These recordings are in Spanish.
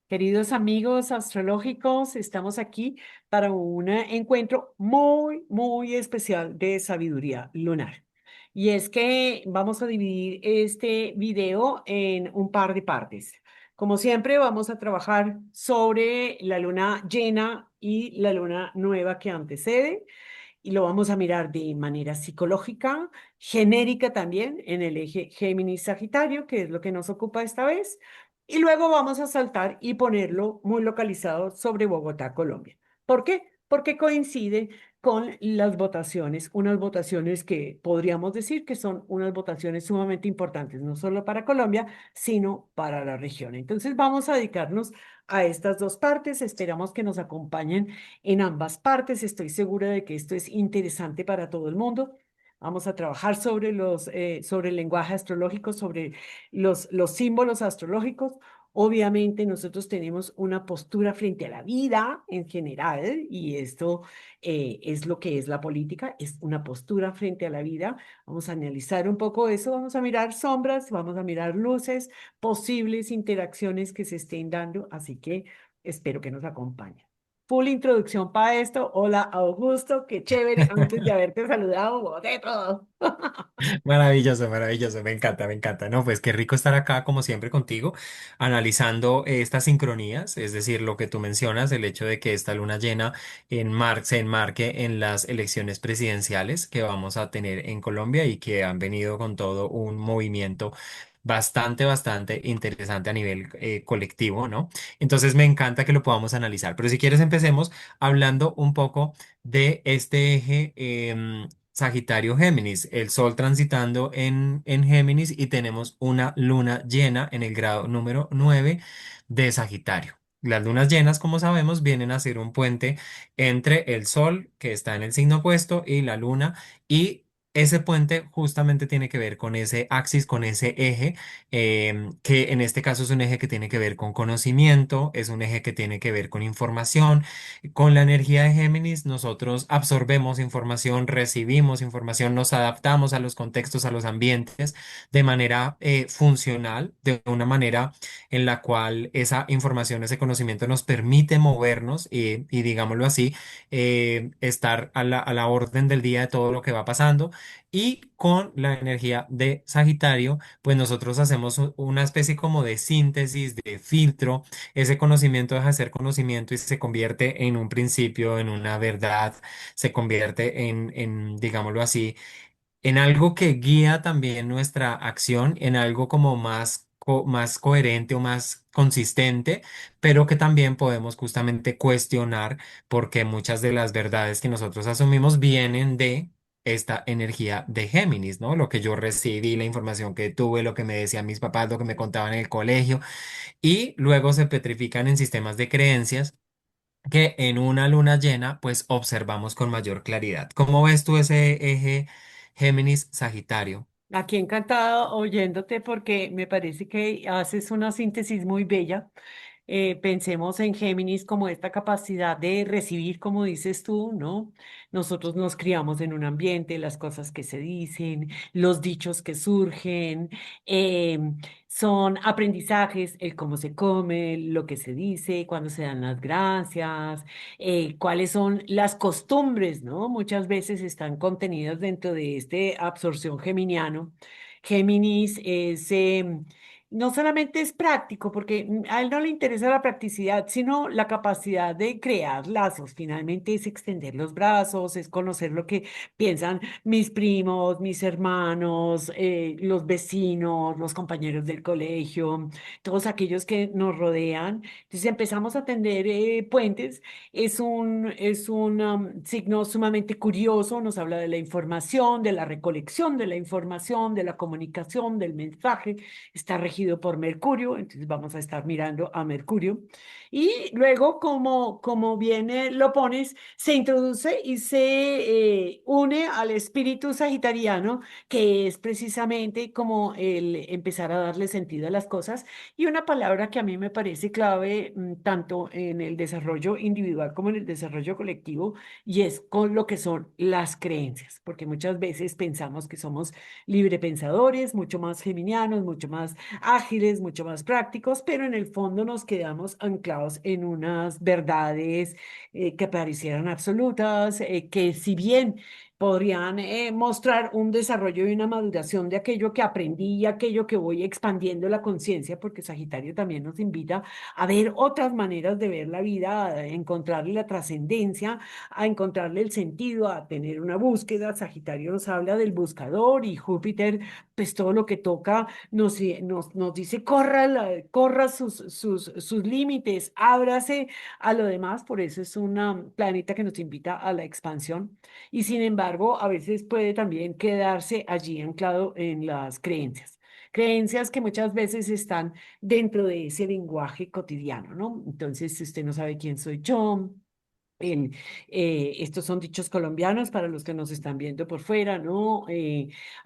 Queridos amigos astrológicos, estamos aquí para un encuentro muy especial de sabiduría lunar. Y es que vamos a dividir este video en un par de partes. Como siempre, vamos a trabajar sobre la luna llena y la luna nueva que antecede. Y lo vamos a mirar de manera psicológica, genérica también, en el eje Géminis-Sagitario, que es lo que nos ocupa esta vez. Y luego vamos a saltar y ponerlo muy localizado sobre Bogotá, Colombia. ¿Por qué? Porque coincide con las votaciones, unas votaciones que podríamos decir que son unas votaciones sumamente importantes, no solo para Colombia, sino para la región. Entonces vamos a dedicarnos a estas dos partes. Esperamos que nos acompañen en ambas partes. Estoy segura de que esto es interesante para todo el mundo. Vamos a trabajar sobre sobre el lenguaje astrológico, sobre los símbolos astrológicos. Obviamente nosotros tenemos una postura frente a la vida en general y esto es lo que es la política, es una postura frente a la vida. Vamos a analizar un poco eso, vamos a mirar sombras, vamos a mirar luces, posibles interacciones que se estén dando, así que espero que nos acompañen. Full introducción para esto. Hola Augusto, qué chévere. Antes de haberte saludado, boté todo. Maravilloso, maravilloso, me encanta, me encanta. No, pues qué rico estar acá como siempre contigo, analizando estas sincronías, es decir, lo que tú mencionas, el hecho de que esta luna llena se enmarque en las elecciones presidenciales que vamos a tener en Colombia y que han venido con todo un movimiento bastante interesante a nivel colectivo, ¿no? Entonces me encanta que lo podamos analizar, pero si quieres empecemos hablando un poco de este eje. Sagitario Géminis, el Sol transitando en Géminis y tenemos una luna llena en el grado número 9 de Sagitario. Las lunas llenas, como sabemos, vienen a ser un puente entre el Sol, que está en el signo opuesto, y la luna, y ese puente justamente tiene que ver con ese axis, con ese eje, que en este caso es un eje que tiene que ver con conocimiento, es un eje que tiene que ver con información. Con la energía de Géminis, nosotros absorbemos información, recibimos información, nos adaptamos a los contextos, a los ambientes de manera funcional, de una manera en la cual esa información, ese conocimiento nos permite movernos y digámoslo así, estar a la orden del día de todo lo que va pasando. Y con la energía de Sagitario, pues nosotros hacemos una especie como de síntesis, de filtro. Ese conocimiento deja de ser conocimiento y se convierte en un principio, en una verdad, se convierte digámoslo así, en algo que guía también nuestra acción, en algo como más coherente o más consistente, pero que también podemos justamente cuestionar porque muchas de las verdades que nosotros asumimos vienen de esta energía de Géminis, ¿no? Lo que yo recibí, la información que tuve, lo que me decían mis papás, lo que me contaban en el colegio y luego se petrifican en sistemas de creencias que en una luna llena pues observamos con mayor claridad. ¿Cómo ves tú ese eje Géminis-Sagitario? Aquí encantada oyéndote porque me parece que haces una síntesis muy bella. Pensemos en Géminis como esta capacidad de recibir, como dices tú, ¿no? Nosotros nos criamos en un ambiente, las cosas que se dicen, los dichos que surgen, eh, son aprendizajes, el cómo se come, lo que se dice, cuándo se dan las gracias, cuáles son las costumbres, ¿no? Muchas veces están contenidas dentro de este absorción geminiano. Géminis es, no solamente es práctico, porque a él no le interesa la practicidad, sino la capacidad de crear lazos. Finalmente es extender los brazos, es conocer lo que piensan mis primos, mis hermanos, los vecinos, los compañeros del colegio, todos aquellos que nos rodean. Entonces empezamos a tender puentes. Es un signo sumamente curioso, nos habla de la información, de la recolección de la información, de la comunicación, del mensaje. Está regido por Mercurio, entonces vamos a estar mirando a Mercurio. Y luego, como viene, lo pones, se introduce y se une al espíritu sagitariano, que es precisamente como el empezar a darle sentido a las cosas. Y una palabra que a mí me parece clave, tanto en el desarrollo individual como en el desarrollo colectivo, y es con lo que son las creencias, porque muchas veces pensamos que somos librepensadores, mucho más geminianos, mucho más ágiles, mucho más prácticos, pero en el fondo nos quedamos anclados en unas verdades que parecieran absolutas, que si bien podrían mostrar un desarrollo y una maduración de aquello que aprendí y aquello que voy expandiendo la conciencia, porque Sagitario también nos invita a ver otras maneras de ver la vida, a encontrarle la trascendencia, a encontrarle el sentido, a tener una búsqueda. Sagitario nos habla del buscador y Júpiter, pues todo lo que toca nos dice corra, corra sus límites, ábrase a lo demás. Por eso es un planeta que nos invita a la expansión y sin embargo a veces puede también quedarse allí anclado en las creencias. Creencias que muchas veces están dentro de ese lenguaje cotidiano, ¿no? Entonces, si usted no sabe quién soy yo, en, estos son dichos colombianos para los que nos están viendo por fuera, ¿no?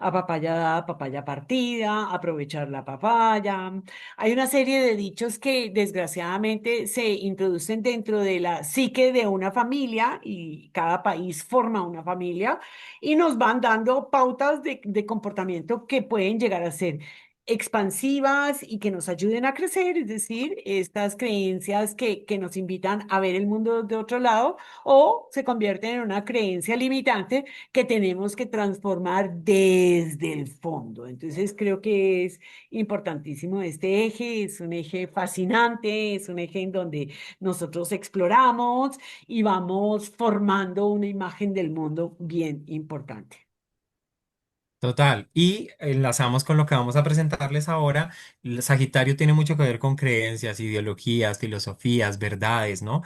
A papaya dada, papaya partida, aprovechar la papaya. Hay una serie de dichos que desgraciadamente se introducen dentro de la psique de una familia y cada país forma una familia y nos van dando pautas de comportamiento que pueden llegar a ser expansivas y que nos ayuden a crecer, es decir, estas creencias que nos invitan a ver el mundo de otro lado o se convierten en una creencia limitante que tenemos que transformar desde el fondo. Entonces, creo que es importantísimo este eje, es un eje fascinante, es un eje en donde nosotros exploramos y vamos formando una imagen del mundo bien importante. Total. Y enlazamos con lo que vamos a presentarles ahora. El Sagitario tiene mucho que ver con creencias, ideologías, filosofías, verdades, ¿no?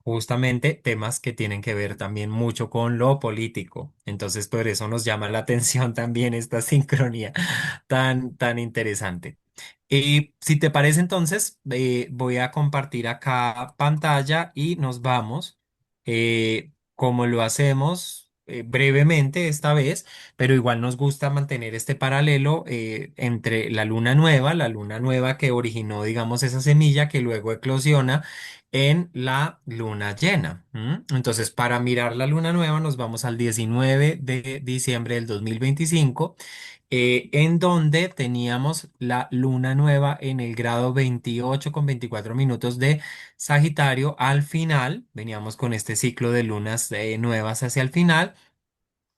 Justamente temas que tienen que ver también mucho con lo político. Entonces, por eso nos llama la atención también esta sincronía tan interesante. Y si te parece, entonces, voy a compartir acá pantalla y nos vamos, como lo hacemos brevemente esta vez, pero igual nos gusta mantener este paralelo entre la luna nueva que originó, digamos, esa semilla que luego eclosiona en la luna llena. ¿M? Entonces, para mirar la luna nueva, nos vamos al 19 de diciembre del 2025, en donde teníamos la luna nueva en el grado 28 con 24 minutos de Sagitario. Al final, veníamos con este ciclo de lunas nuevas hacia el final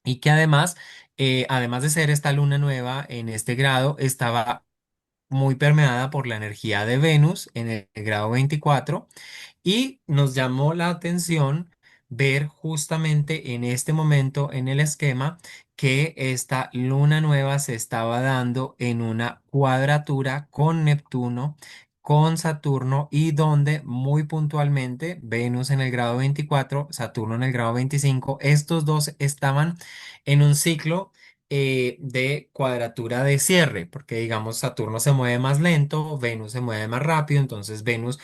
y que además de ser esta luna nueva en este grado, estaba muy permeada por la energía de Venus en el grado 24 y nos llamó la atención ver justamente en este momento en el esquema que esta luna nueva se estaba dando en una cuadratura con Neptuno, con Saturno y donde muy puntualmente Venus en el grado 24, Saturno en el grado 25, estos dos estaban en un ciclo de cuadratura de cierre, porque digamos Saturno se mueve más lento, Venus se mueve más rápido, entonces Venus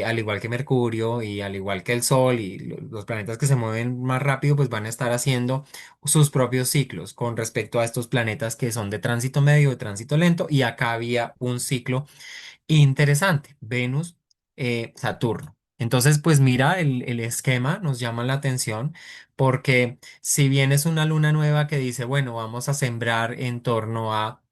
al igual que Mercurio y al igual que el Sol y los planetas que se mueven más rápido, pues van a estar haciendo sus propios ciclos con respecto a estos planetas que son de tránsito medio, de tránsito lento, y acá había un ciclo interesante, Venus, Saturno. Entonces, pues mira, el esquema nos llama la atención porque si bien es una luna nueva que dice, bueno, vamos a sembrar en torno a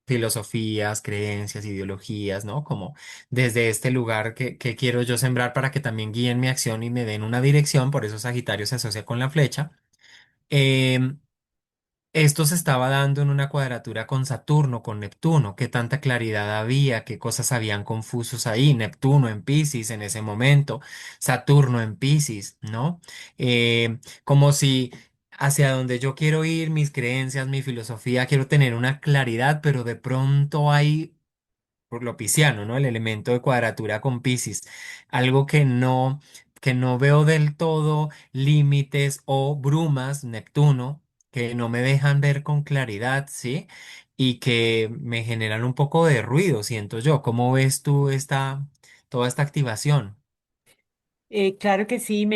filosofías, creencias, ideologías, ¿no? Como desde este lugar que quiero yo sembrar para que también guíen mi acción y me den una dirección, por eso Sagitario se asocia con la flecha. Em, Esto se estaba dando en una cuadratura con Saturno, con Neptuno, qué tanta claridad había, qué cosas habían confusos ahí, Neptuno en Piscis en ese momento, Saturno en Piscis, ¿no? Como si hacia donde yo quiero ir, mis creencias, mi filosofía, quiero tener una claridad, pero de pronto hay por lo pisciano, ¿no? El elemento de cuadratura con Piscis, algo que no veo del todo, límites o brumas, Neptuno, que no me dejan ver con claridad, ¿sí? Y que me generan un poco de ruido, siento yo. ¿Cómo ves tú toda esta activación? Claro que sí,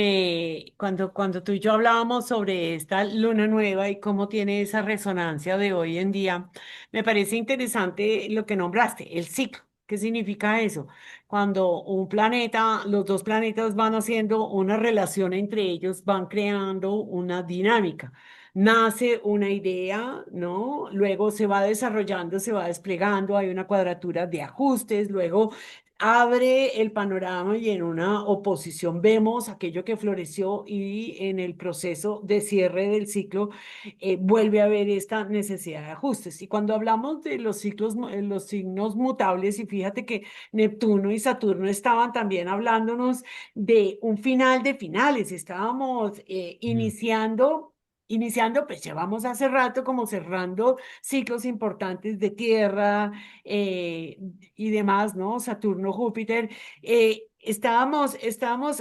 cuando tú y yo hablábamos sobre esta luna nueva y cómo tiene esa resonancia de hoy en día, me parece interesante lo que nombraste, el ciclo. ¿Qué significa eso? Cuando un planeta, los dos planetas van haciendo una relación entre ellos, van creando una dinámica. nace una idea, ¿no? Luego se va desarrollando, se va desplegando, hay una cuadratura de ajustes, luego abre el panorama y en una oposición vemos aquello que floreció y en el proceso de cierre del ciclo vuelve a haber esta necesidad de ajustes. Y cuando hablamos de los ciclos, los signos mutables, y fíjate que Neptuno y Saturno estaban también hablándonos de un final de finales, estábamos Mm. iniciando, pues llevamos hace rato como cerrando ciclos importantes de Tierra y demás, ¿no? Saturno, Júpiter. Estábamos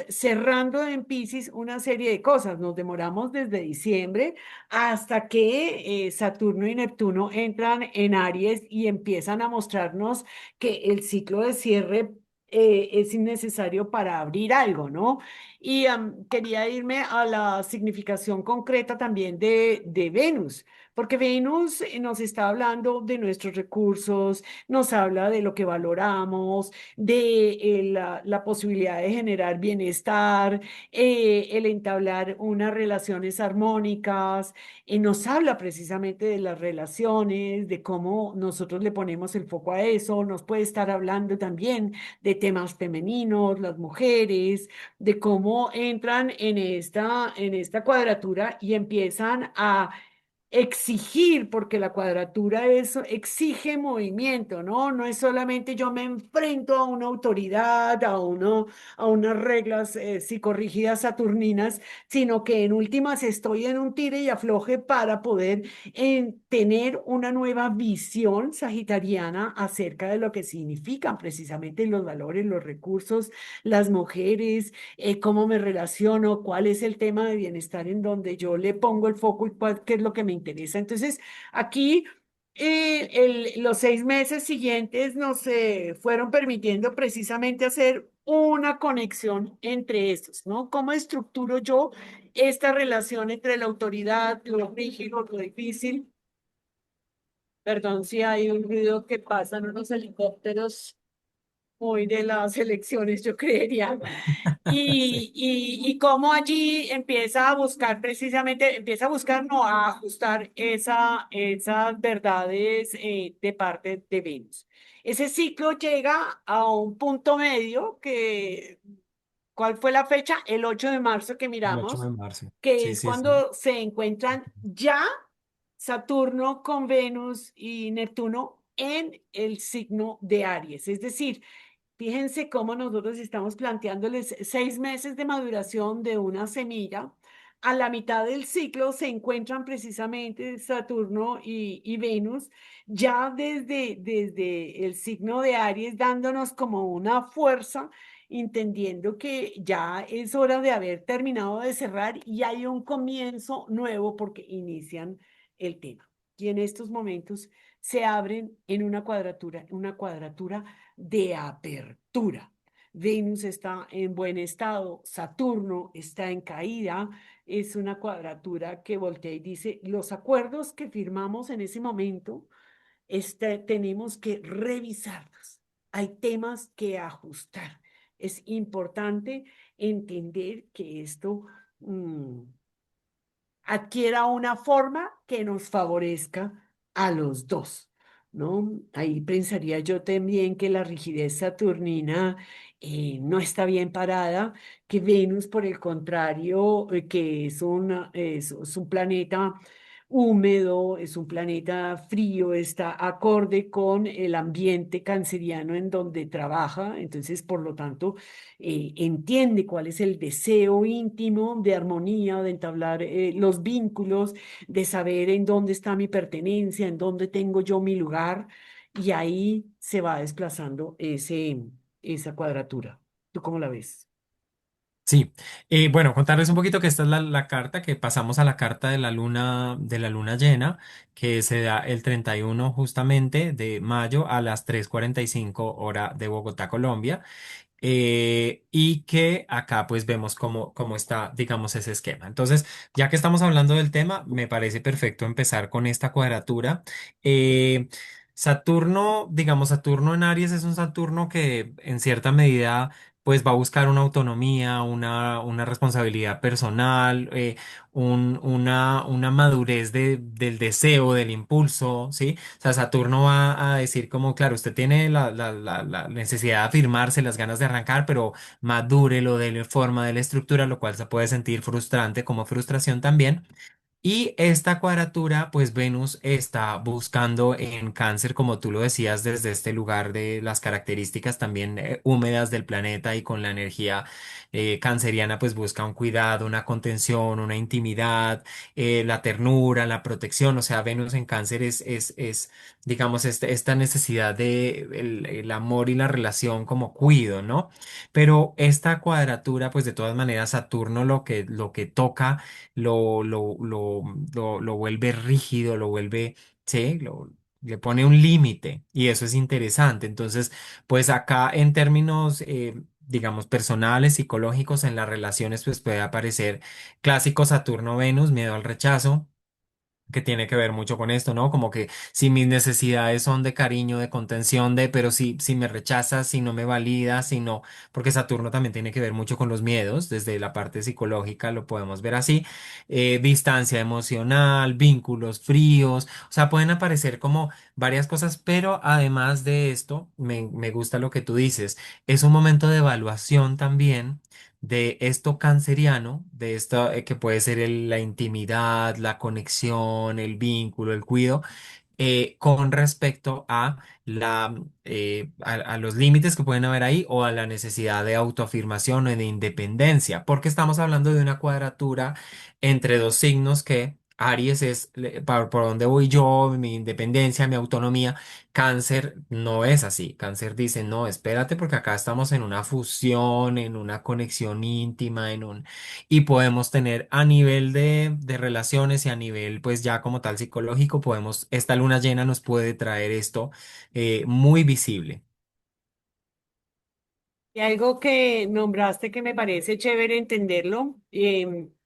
cerrando en Piscis una serie de cosas. Nos demoramos desde diciembre hasta que Saturno y Neptuno entran en Aries y empiezan a mostrarnos que el ciclo de cierre es innecesario para abrir algo, ¿no? Y quería irme a la significación concreta también de Venus, porque Venus nos está hablando de nuestros recursos, nos habla de lo que valoramos, de la posibilidad de generar bienestar, el entablar unas relaciones armónicas, nos habla precisamente de las relaciones, de cómo nosotros le ponemos el foco a eso, nos puede estar hablando también de temas femeninos, las mujeres, de cómo entran en esta cuadratura y empiezan a exigir, porque la cuadratura eso exige movimiento, ¿no? No es solamente yo me enfrento a una autoridad, a unas reglas psicorrígidas saturninas, sino que en últimas estoy en un tire y afloje para poder tener una nueva visión sagitariana acerca de lo que significan precisamente los valores, los recursos, las mujeres, cómo me relaciono, cuál es el tema de bienestar en donde yo le pongo el foco y qué es lo que me interesa. Entonces, aquí los 6 meses siguientes nos fueron permitiendo precisamente hacer una conexión entre estos, ¿no? ¿Cómo estructuro yo esta relación entre la autoridad, lo rígido, lo difícil? Perdón si hay un ruido que pasan unos helicópteros muy de las elecciones, yo creería. Sí. Y cómo allí empieza a buscar precisamente, empieza a buscar, no, a ajustar esas verdades de parte de Venus. Ese ciclo llega a un punto medio que, ¿cuál fue la fecha? El 8 de marzo que El 8 de miramos, marzo. que Sí, es sí, sí. cuando se encuentran ya Saturno con Venus y Neptuno en el signo de Aries. Es decir, fíjense cómo nosotros estamos planteándoles 6 meses de maduración de una semilla. A la mitad del ciclo se encuentran precisamente Saturno y Venus, ya desde el signo de Aries, dándonos como una fuerza, entendiendo que ya es hora de haber terminado de cerrar y hay un comienzo nuevo porque inician el tema. Y en estos momentos se abren en una cuadratura de apertura. Venus está en buen estado, Saturno está en caída, es una cuadratura que voltea y dice, los acuerdos que firmamos en ese momento, tenemos que revisarlos. Hay temas que ajustar. Es importante entender que esto mm, adquiera una forma que nos favorezca a los dos, ¿no? Ahí pensaría yo también que la rigidez saturnina no está bien parada, que Venus, por el contrario, que es un planeta húmedo, es un planeta frío, está acorde con el ambiente canceriano en donde trabaja, entonces, por lo tanto, entiende cuál es el deseo íntimo de armonía, de entablar los vínculos, de saber en dónde está mi pertenencia, en dónde tengo yo mi lugar, y ahí se va desplazando esa cuadratura. ¿Tú cómo la ves? Sí, bueno, contarles un poquito que esta es la carta que pasamos a la carta de la luna llena, que se da el 31 justamente de mayo a las 3:45 hora de Bogotá, Colombia, y que acá pues vemos cómo está, digamos, ese esquema. Entonces, ya que estamos hablando del tema, me parece perfecto empezar con esta cuadratura. Saturno, digamos, Saturno en Aries es un Saturno que en cierta medida pues va a buscar una autonomía, una responsabilidad personal, una madurez del deseo, del impulso, ¿sí? O sea, Saturno va a decir como, claro, usted tiene la necesidad de afirmarse, las ganas de arrancar, pero madúrelo, de forma, de la estructura, lo cual se puede sentir frustrante como frustración también. Y esta cuadratura, pues Venus está buscando en Cáncer, como tú lo decías, desde este lugar de las características también húmedas del planeta y con la energía canceriana, pues busca un cuidado, una contención, una intimidad, la ternura, la protección. O sea, Venus en Cáncer digamos, esta necesidad de el amor y la relación como cuido, ¿no? Pero esta cuadratura, pues de todas maneras, Saturno lo que toca lo vuelve rígido, lo vuelve, sí, le pone un límite y eso es interesante. Entonces, pues acá en términos, digamos, personales, psicológicos, en las relaciones, pues puede aparecer clásico Saturno-Venus, miedo al rechazo, que tiene que ver mucho con esto, ¿no? Como que si mis necesidades son de cariño, de contención, pero si me rechazas, si no me validas, si no, porque Saturno también tiene que ver mucho con los miedos, desde la parte psicológica lo podemos ver así, distancia emocional, vínculos fríos, o sea, pueden aparecer como varias cosas, pero además de esto, me gusta lo que tú dices, es un momento de evaluación también de esto canceriano, de esto que puede ser la intimidad, la conexión, el vínculo, el cuidado, con respecto a a los límites que pueden haber ahí o a la necesidad de autoafirmación o de independencia, porque estamos hablando de una cuadratura entre dos signos que Aries es por donde voy yo, mi independencia, mi autonomía. Cáncer no es así. Cáncer dice, no, espérate porque acá estamos en una fusión, en una conexión íntima, y podemos tener a nivel de relaciones y a nivel pues ya como tal psicológico, esta luna llena nos puede traer esto muy visible. Y algo que nombraste que me parece chévere entenderlo,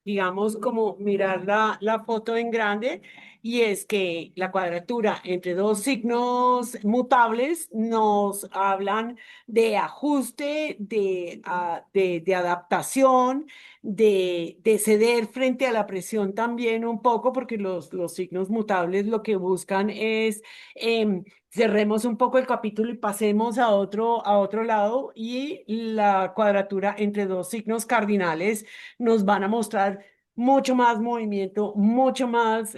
digamos como mirar la foto en grande, y es que la cuadratura entre dos signos mutables nos hablan de ajuste, de adaptación, de ceder frente a la presión también un poco, porque los signos mutables lo que buscan es... cerremos un poco el capítulo y pasemos a otro lado, y la cuadratura entre dos signos cardinales nos van a mostrar mucho más movimiento, mucho más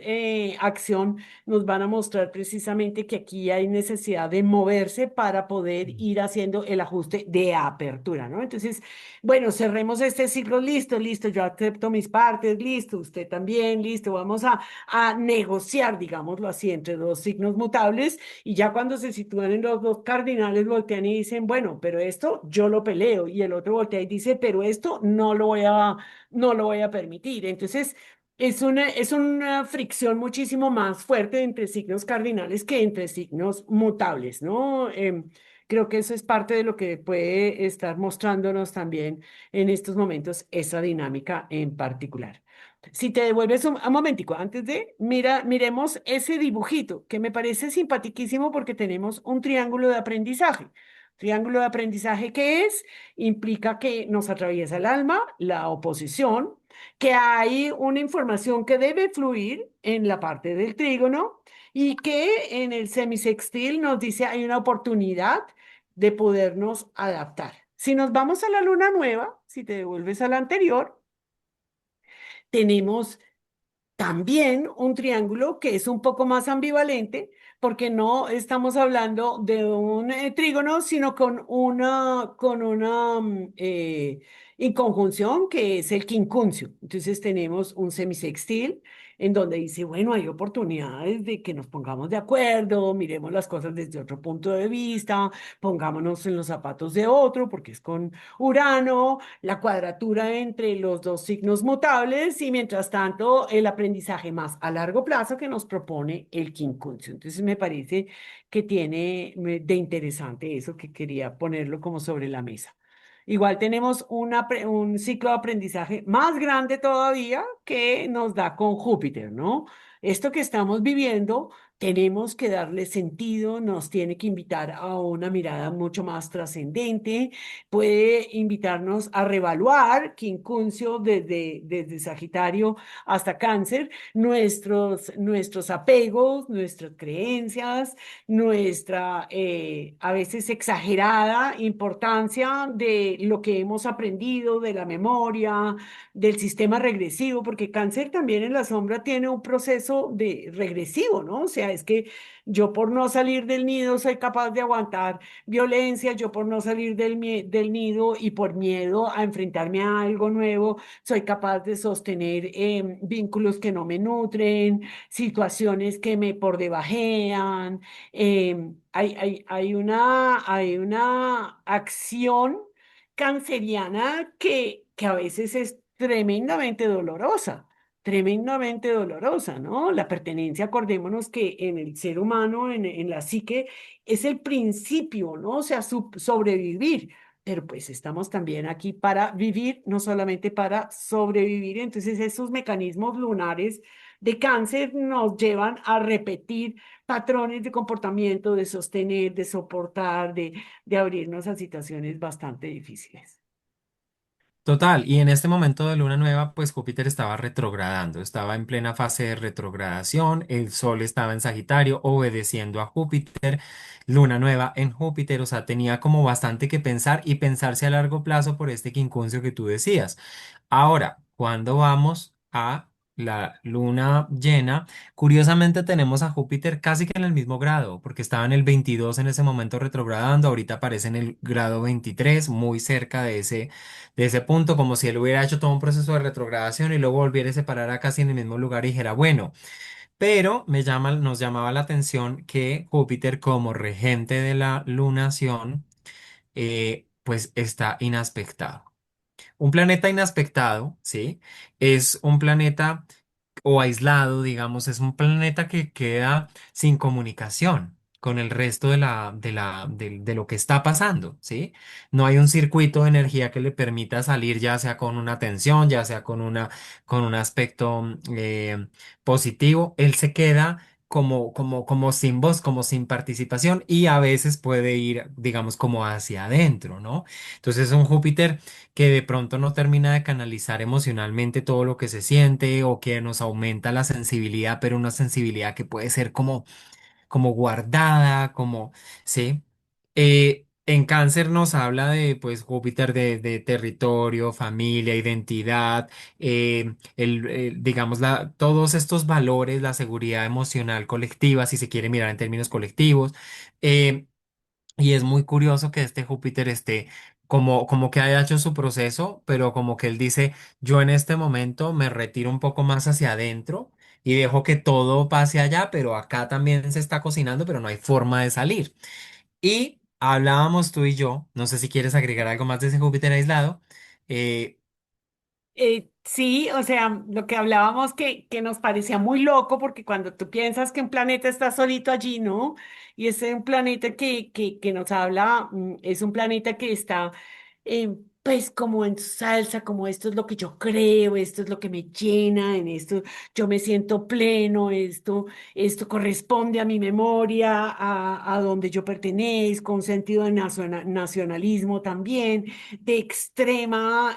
acción, nos van a mostrar precisamente que aquí hay necesidad de moverse para poder ir haciendo el ajuste de apertura, ¿no? Entonces, bueno, cerremos este ciclo, listo, listo, yo acepto mis partes, listo, usted también, listo, vamos a negociar, digámoslo así, entre dos signos mutables, y ya cuando se sitúan en los dos cardinales, voltean y dicen, bueno, pero esto yo lo peleo. Y el otro voltea y dice, pero esto no lo voy a permitir. Entonces, es una fricción muchísimo más fuerte entre signos cardinales que entre signos mutables, ¿no? Creo que eso es parte de lo que puede estar mostrándonos también en estos momentos esa dinámica en particular. Si te devuelves un momentico, antes de, miremos ese dibujito que me parece simpaticísimo porque tenemos un triángulo de aprendizaje. Triángulo de aprendizaje, ¿qué es? Implica que nos atraviesa el alma, la oposición, que hay una información que debe fluir en la parte del trígono, y que en el semisextil nos dice hay una oportunidad de podernos adaptar. Si nos vamos a la luna nueva, si te devuelves a la anterior, tenemos también un triángulo que es un poco más ambivalente, porque no estamos hablando de un trígono, sino con una inconjunción que es el quincuncio. Entonces tenemos un semisextil en donde dice, bueno, hay oportunidades de que nos pongamos de acuerdo, miremos las cosas desde otro punto de vista, pongámonos en los zapatos de otro, porque es con Urano, la cuadratura entre los dos signos mutables, y mientras tanto el aprendizaje más a largo plazo que nos propone el quincuncio. Entonces me parece que tiene de interesante eso, que quería ponerlo como sobre la mesa. Igual tenemos un ciclo de aprendizaje más grande todavía que nos da con Júpiter, ¿no? Esto que estamos viviendo tenemos que darle sentido, nos tiene que invitar a una mirada mucho más trascendente, puede invitarnos a reevaluar quincuncio desde Sagitario hasta Cáncer, nuestros apegos, nuestras creencias, nuestra a veces exagerada importancia de lo que hemos aprendido, de la memoria, del sistema regresivo, porque Cáncer también en la sombra tiene un proceso de regresivo, ¿no? O sea, es que yo por no salir del nido soy capaz de aguantar violencia, yo por no salir del nido y por miedo a enfrentarme a algo nuevo, soy capaz de sostener vínculos que no me nutren, situaciones que me por debajean. Hay una acción canceriana que a veces es tremendamente dolorosa, ¿no? La pertenencia, acordémonos que en el ser humano, en la psique, es el principio, ¿no? O sea, sobrevivir. Pero pues estamos también aquí para vivir, no solamente para sobrevivir. Entonces, esos mecanismos lunares de cáncer nos llevan a repetir patrones de comportamiento, de sostener, de soportar, de abrirnos a situaciones bastante difíciles. Total, y en este momento de luna nueva, pues Júpiter estaba retrogradando, estaba en plena fase de retrogradación, el Sol estaba en Sagitario, obedeciendo a Júpiter, luna nueva en Júpiter, o sea, tenía como bastante que pensar y pensarse a largo plazo por este quincuncio que tú decías. Ahora, cuando vamos a la luna llena, curiosamente tenemos a Júpiter casi que en el mismo grado, porque estaba en el 22 en ese momento retrogradando, ahorita aparece en el grado 23, muy cerca de ese punto, como si él hubiera hecho todo un proceso de retrogradación y luego volviera a separar casi en el mismo lugar y dijera, bueno, pero nos llamaba la atención que Júpiter como regente de la lunación, pues está inaspectado. Un planeta inaspectado, ¿sí? Es un planeta o aislado, digamos, es un planeta que queda sin comunicación con el resto de lo que está pasando, ¿sí? No hay un circuito de energía que le permita salir, ya sea con una tensión, ya sea con un aspecto positivo. Él se queda como sin voz, como sin participación y a veces puede ir, digamos, como hacia adentro, ¿no? Entonces es un Júpiter que de pronto no termina de canalizar emocionalmente todo lo que se siente o que nos aumenta la sensibilidad, pero una sensibilidad que puede ser como guardada, como, ¿sí? En Cáncer nos habla de, pues, Júpiter de territorio, familia, identidad, digamos, todos estos valores, la seguridad emocional colectiva, si se quiere mirar en términos colectivos. eh, y es muy curioso que este Júpiter esté como que haya hecho su proceso, pero como que él dice, yo en este momento me retiro un poco más hacia adentro y dejo que todo pase allá, pero acá también se está cocinando, pero no hay forma de salir. Y hablábamos tú y yo, no sé si quieres agregar algo más de ese Júpiter aislado. eh, Sí, o sea, lo que hablábamos que nos parecía muy loco, porque cuando tú piensas que un planeta está solito allí, ¿no? Y es un planeta que nos habla, es un planeta que está, pues, como en salsa, como esto es lo que yo creo, esto es lo que me llena, en esto yo me siento pleno, esto corresponde a mi memoria, a donde yo pertenezco, un sentido de nacionalismo también, de extrema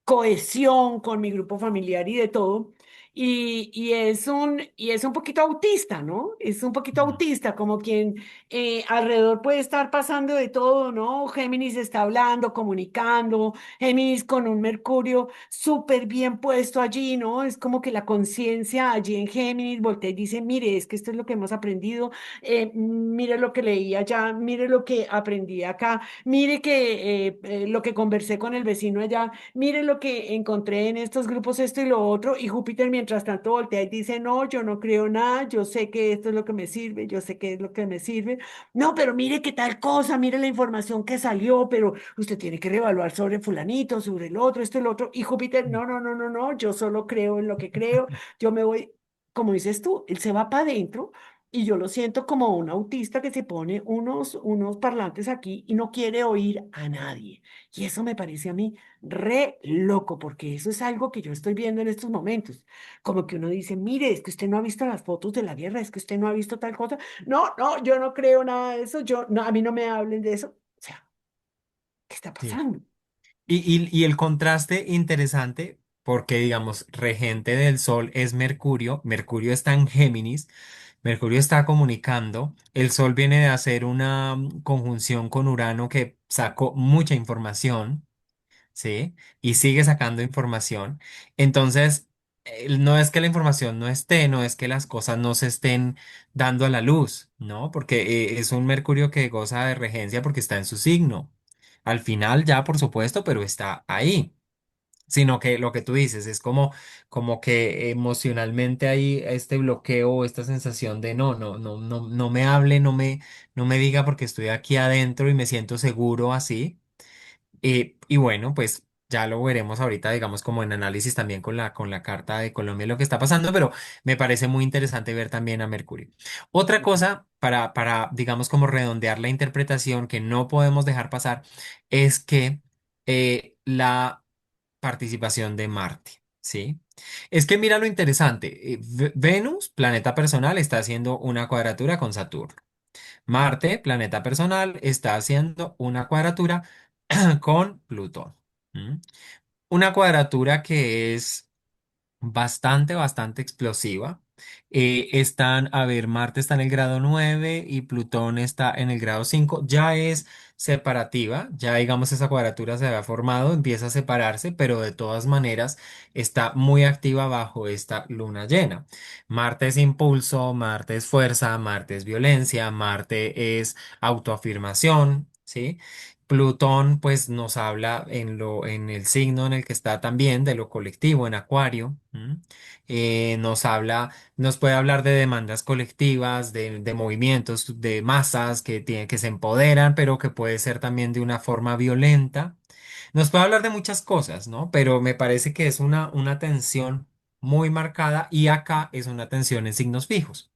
cohesión con mi grupo familiar y de todo. Y es un poquito autista, ¿no? Es un poquito autista, como quien alrededor puede estar pasando de todo, ¿no? Géminis está hablando, comunicando, Géminis con un Mercurio súper bien puesto allí, ¿no? Es como que la conciencia allí en Géminis voltea y dice, mire, es que esto es lo que hemos aprendido, mire lo que leí allá, mire lo que aprendí acá, mire que lo que conversé con el vecino allá, mire lo que encontré en estos grupos, esto y lo otro, y Júpiter mientras tanto voltea y dice, no, yo no creo nada, yo sé que esto es lo que me sirve, yo sé que es lo que me sirve, no, pero mire qué tal cosa, mire la información que salió, pero usted tiene que reevaluar sobre fulanito, sobre el otro, esto y lo otro, y Júpiter, no, no, no, no, no, yo solo creo en lo que creo, yo me voy, como dices tú, él se va para adentro, y yo lo siento como un autista que se pone unos parlantes aquí y no quiere oír a nadie. Y eso me parece a mí re loco, porque eso es algo que yo estoy viendo en estos momentos. Como que uno dice, mire, es que usted no ha visto las fotos de la guerra, es que usted no ha visto tal cosa. No, no, yo no creo nada de eso, yo, no, a mí no me hablen de eso. O sea, ¿qué está Sí. pasando? Y el contraste interesante, porque digamos, regente del Sol es Mercurio, Mercurio está en Géminis, Mercurio está comunicando, el Sol viene de hacer una conjunción con Urano que sacó mucha información, ¿sí? Y sigue sacando información. Entonces, no es que la información no esté, no es que las cosas no se estén dando a la luz, ¿no? Porque es un Mercurio que goza de regencia porque está en su signo. Al final ya, por supuesto, pero está ahí. Sino que lo que tú dices es como que emocionalmente hay este bloqueo, esta sensación de no me hable, no me diga porque estoy aquí adentro y me siento seguro así. Y bueno, pues ya lo veremos ahorita, digamos, como en análisis también con la Carta de Colombia, lo que está pasando, pero me parece muy interesante ver también a Mercurio. Otra cosa, digamos, como redondear la interpretación que no podemos dejar pasar, es que la participación de Marte, ¿sí? Es que mira lo interesante, Venus, planeta personal, está haciendo una cuadratura con Saturno. Marte, planeta personal, está haciendo una cuadratura con Plutón. ¿Mm? Una cuadratura que es bastante explosiva. A ver, Marte está en el grado 9 y Plutón está en el grado 5. Ya es separativa, ya digamos esa cuadratura se había formado, empieza a separarse, pero de todas maneras está muy activa bajo esta luna llena. Marte es impulso, Marte es fuerza, Marte es violencia, Marte es autoafirmación, ¿sí? Plutón, pues, nos habla en el signo en el que está también de lo colectivo, en Acuario. ¿M? Nos habla, nos puede hablar de demandas colectivas, de movimientos, de masas que se empoderan, pero que puede ser también de una forma violenta. Nos puede hablar de muchas cosas, ¿no? Pero me parece que es una tensión muy marcada y acá es una tensión en signos fijos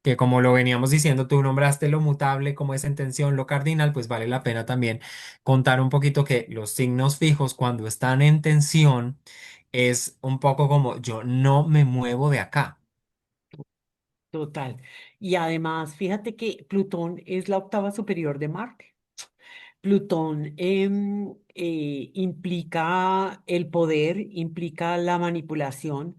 que como lo veníamos diciendo, tú nombraste lo mutable como es en tensión, lo cardinal, pues vale la pena también contar un poquito que los signos fijos cuando están en tensión es un poco como yo no me muevo de acá. Total. Y además, fíjate que Plutón es la octava superior de Marte. Plutón implica el poder, implica la manipulación,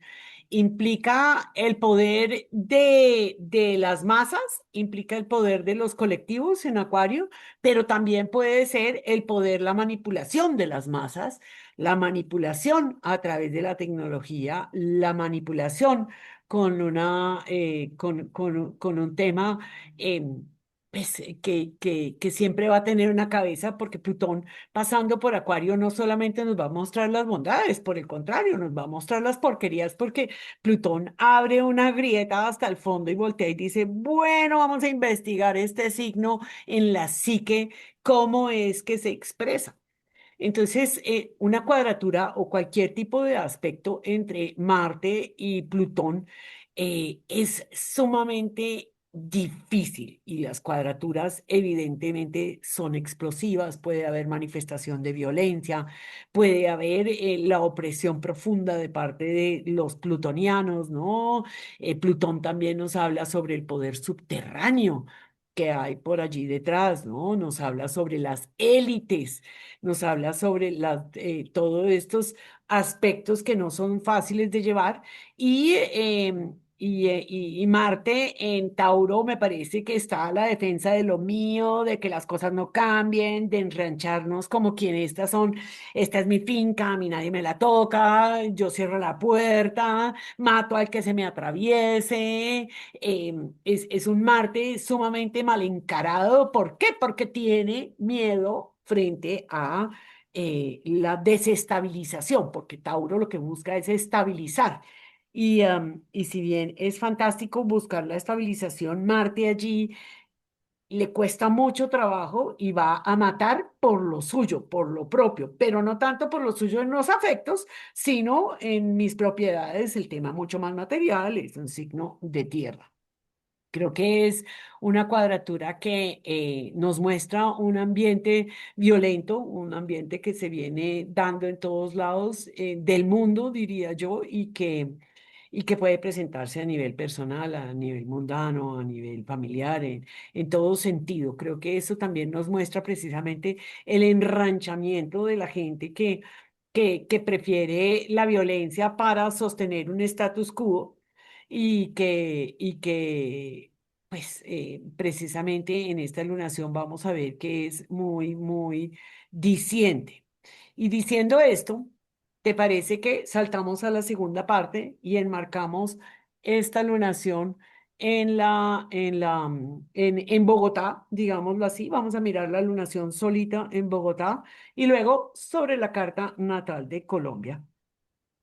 implica el poder de las masas, implica el poder de los colectivos en Acuario, pero también puede ser el poder, la manipulación de las masas, la manipulación a través de la tecnología, la manipulación con un tema. Pues, que siempre va a tener una cabeza, porque Plutón pasando por Acuario no solamente nos va a mostrar las bondades, por el contrario, nos va a mostrar las porquerías, porque Plutón abre una grieta hasta el fondo y voltea y dice, bueno, vamos a investigar este signo en la psique, cómo es que se expresa. Entonces, una cuadratura o cualquier tipo de aspecto entre Marte y Plutón es sumamente difícil, y las cuadraturas evidentemente son explosivas, puede haber manifestación de violencia, puede haber la opresión profunda de parte de los plutonianos, ¿no? Plutón también nos habla sobre el poder subterráneo que hay por allí detrás, ¿no? Nos habla sobre las élites, nos habla sobre todos estos aspectos que no son fáciles de llevar. Y Marte en Tauro me parece que está a la defensa de lo mío, de que las cosas no cambien, de enrancharnos como quien esta es mi finca, a mí nadie me la toca, yo cierro la puerta, mato al que se me atraviese. Es un Marte sumamente mal encarado. ¿Por qué? Porque tiene miedo frente a la desestabilización, porque Tauro lo que busca es estabilizar. Y si bien es fantástico buscar la estabilización, Marte allí le cuesta mucho trabajo y va a matar por lo suyo, por lo propio, pero no tanto por lo suyo en los afectos, sino en mis propiedades, el tema mucho más material, es un signo de tierra. Creo que es una cuadratura que nos muestra un ambiente violento, un ambiente que se viene dando en todos lados del mundo, diría yo, y que puede presentarse a nivel personal, a nivel mundano, a nivel familiar, en todo sentido. Creo que eso también nos muestra precisamente el enranchamiento de la gente que prefiere la violencia para sostener un status quo pues precisamente en esta lunación vamos a ver que es muy, muy diciente. Y diciendo esto, ¿te parece que saltamos a la segunda parte y enmarcamos esta lunación en Bogotá, digámoslo así? Vamos a mirar la lunación solita en Bogotá y luego sobre la carta natal de Colombia,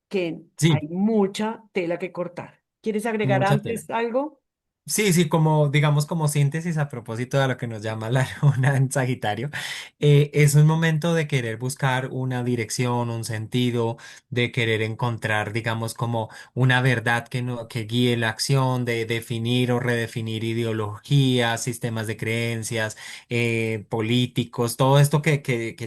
que Sí, hay mucha tela que cortar. ¿Quieres agregar mucha tela. antes algo? Sí, sí, como digamos como síntesis a propósito de lo que nos llama la luna en Sagitario, es un momento de querer buscar una dirección, un sentido, de querer encontrar, digamos, como una verdad que no, que guíe la acción, de definir o redefinir ideologías, sistemas de creencias, políticos, todo esto que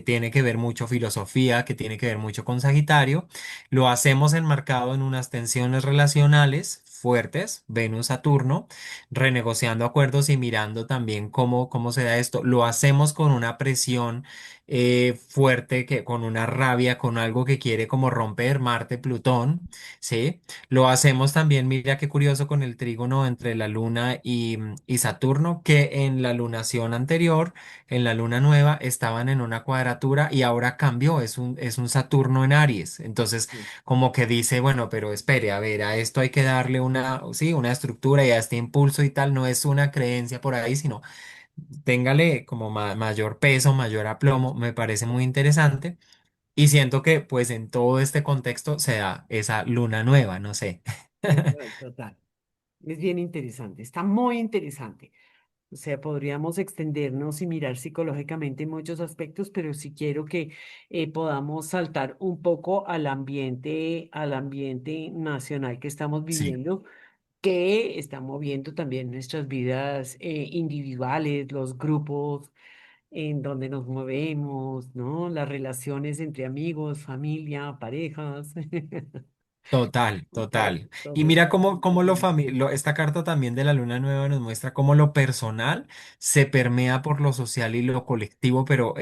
tiene que ver mucho filosofía, que tiene que ver mucho con Sagitario, lo hacemos enmarcado en unas tensiones relacionales fuertes, Venus-Saturno renegociando acuerdos y mirando también cómo se da esto. Lo hacemos con una presión fuerte, que, con una rabia, con algo que quiere como romper Marte-Plutón, ¿sí? Lo hacemos también, mira qué curioso con el trígono entre la Luna y Saturno, que en la lunación anterior, en la luna nueva, estaban en una cuadratura y ahora cambió, es un Saturno en Aries. Entonces, Sí. como que dice, bueno, pero espere, a ver, a esto hay que darle una, sí, una estructura y a este impulso y tal, no es una creencia por ahí, sino téngale como mayor peso, mayor aplomo, me parece muy interesante y siento que pues en todo este contexto se da esa luna nueva, no sé. Total, total. Es bien interesante, está muy interesante. O sea, podríamos extendernos y mirar psicológicamente muchos aspectos, pero sí quiero que podamos saltar un poco al ambiente nacional que estamos Sí. viviendo, que está moviendo también nuestras vidas individuales, los grupos en donde nos movemos, ¿no? Las relaciones entre amigos, familia, parejas. Total, Todo, total. Y todo mira está cómo cambiando. esta carta también de la luna nueva nos muestra cómo lo personal se permea por lo social y lo colectivo, pero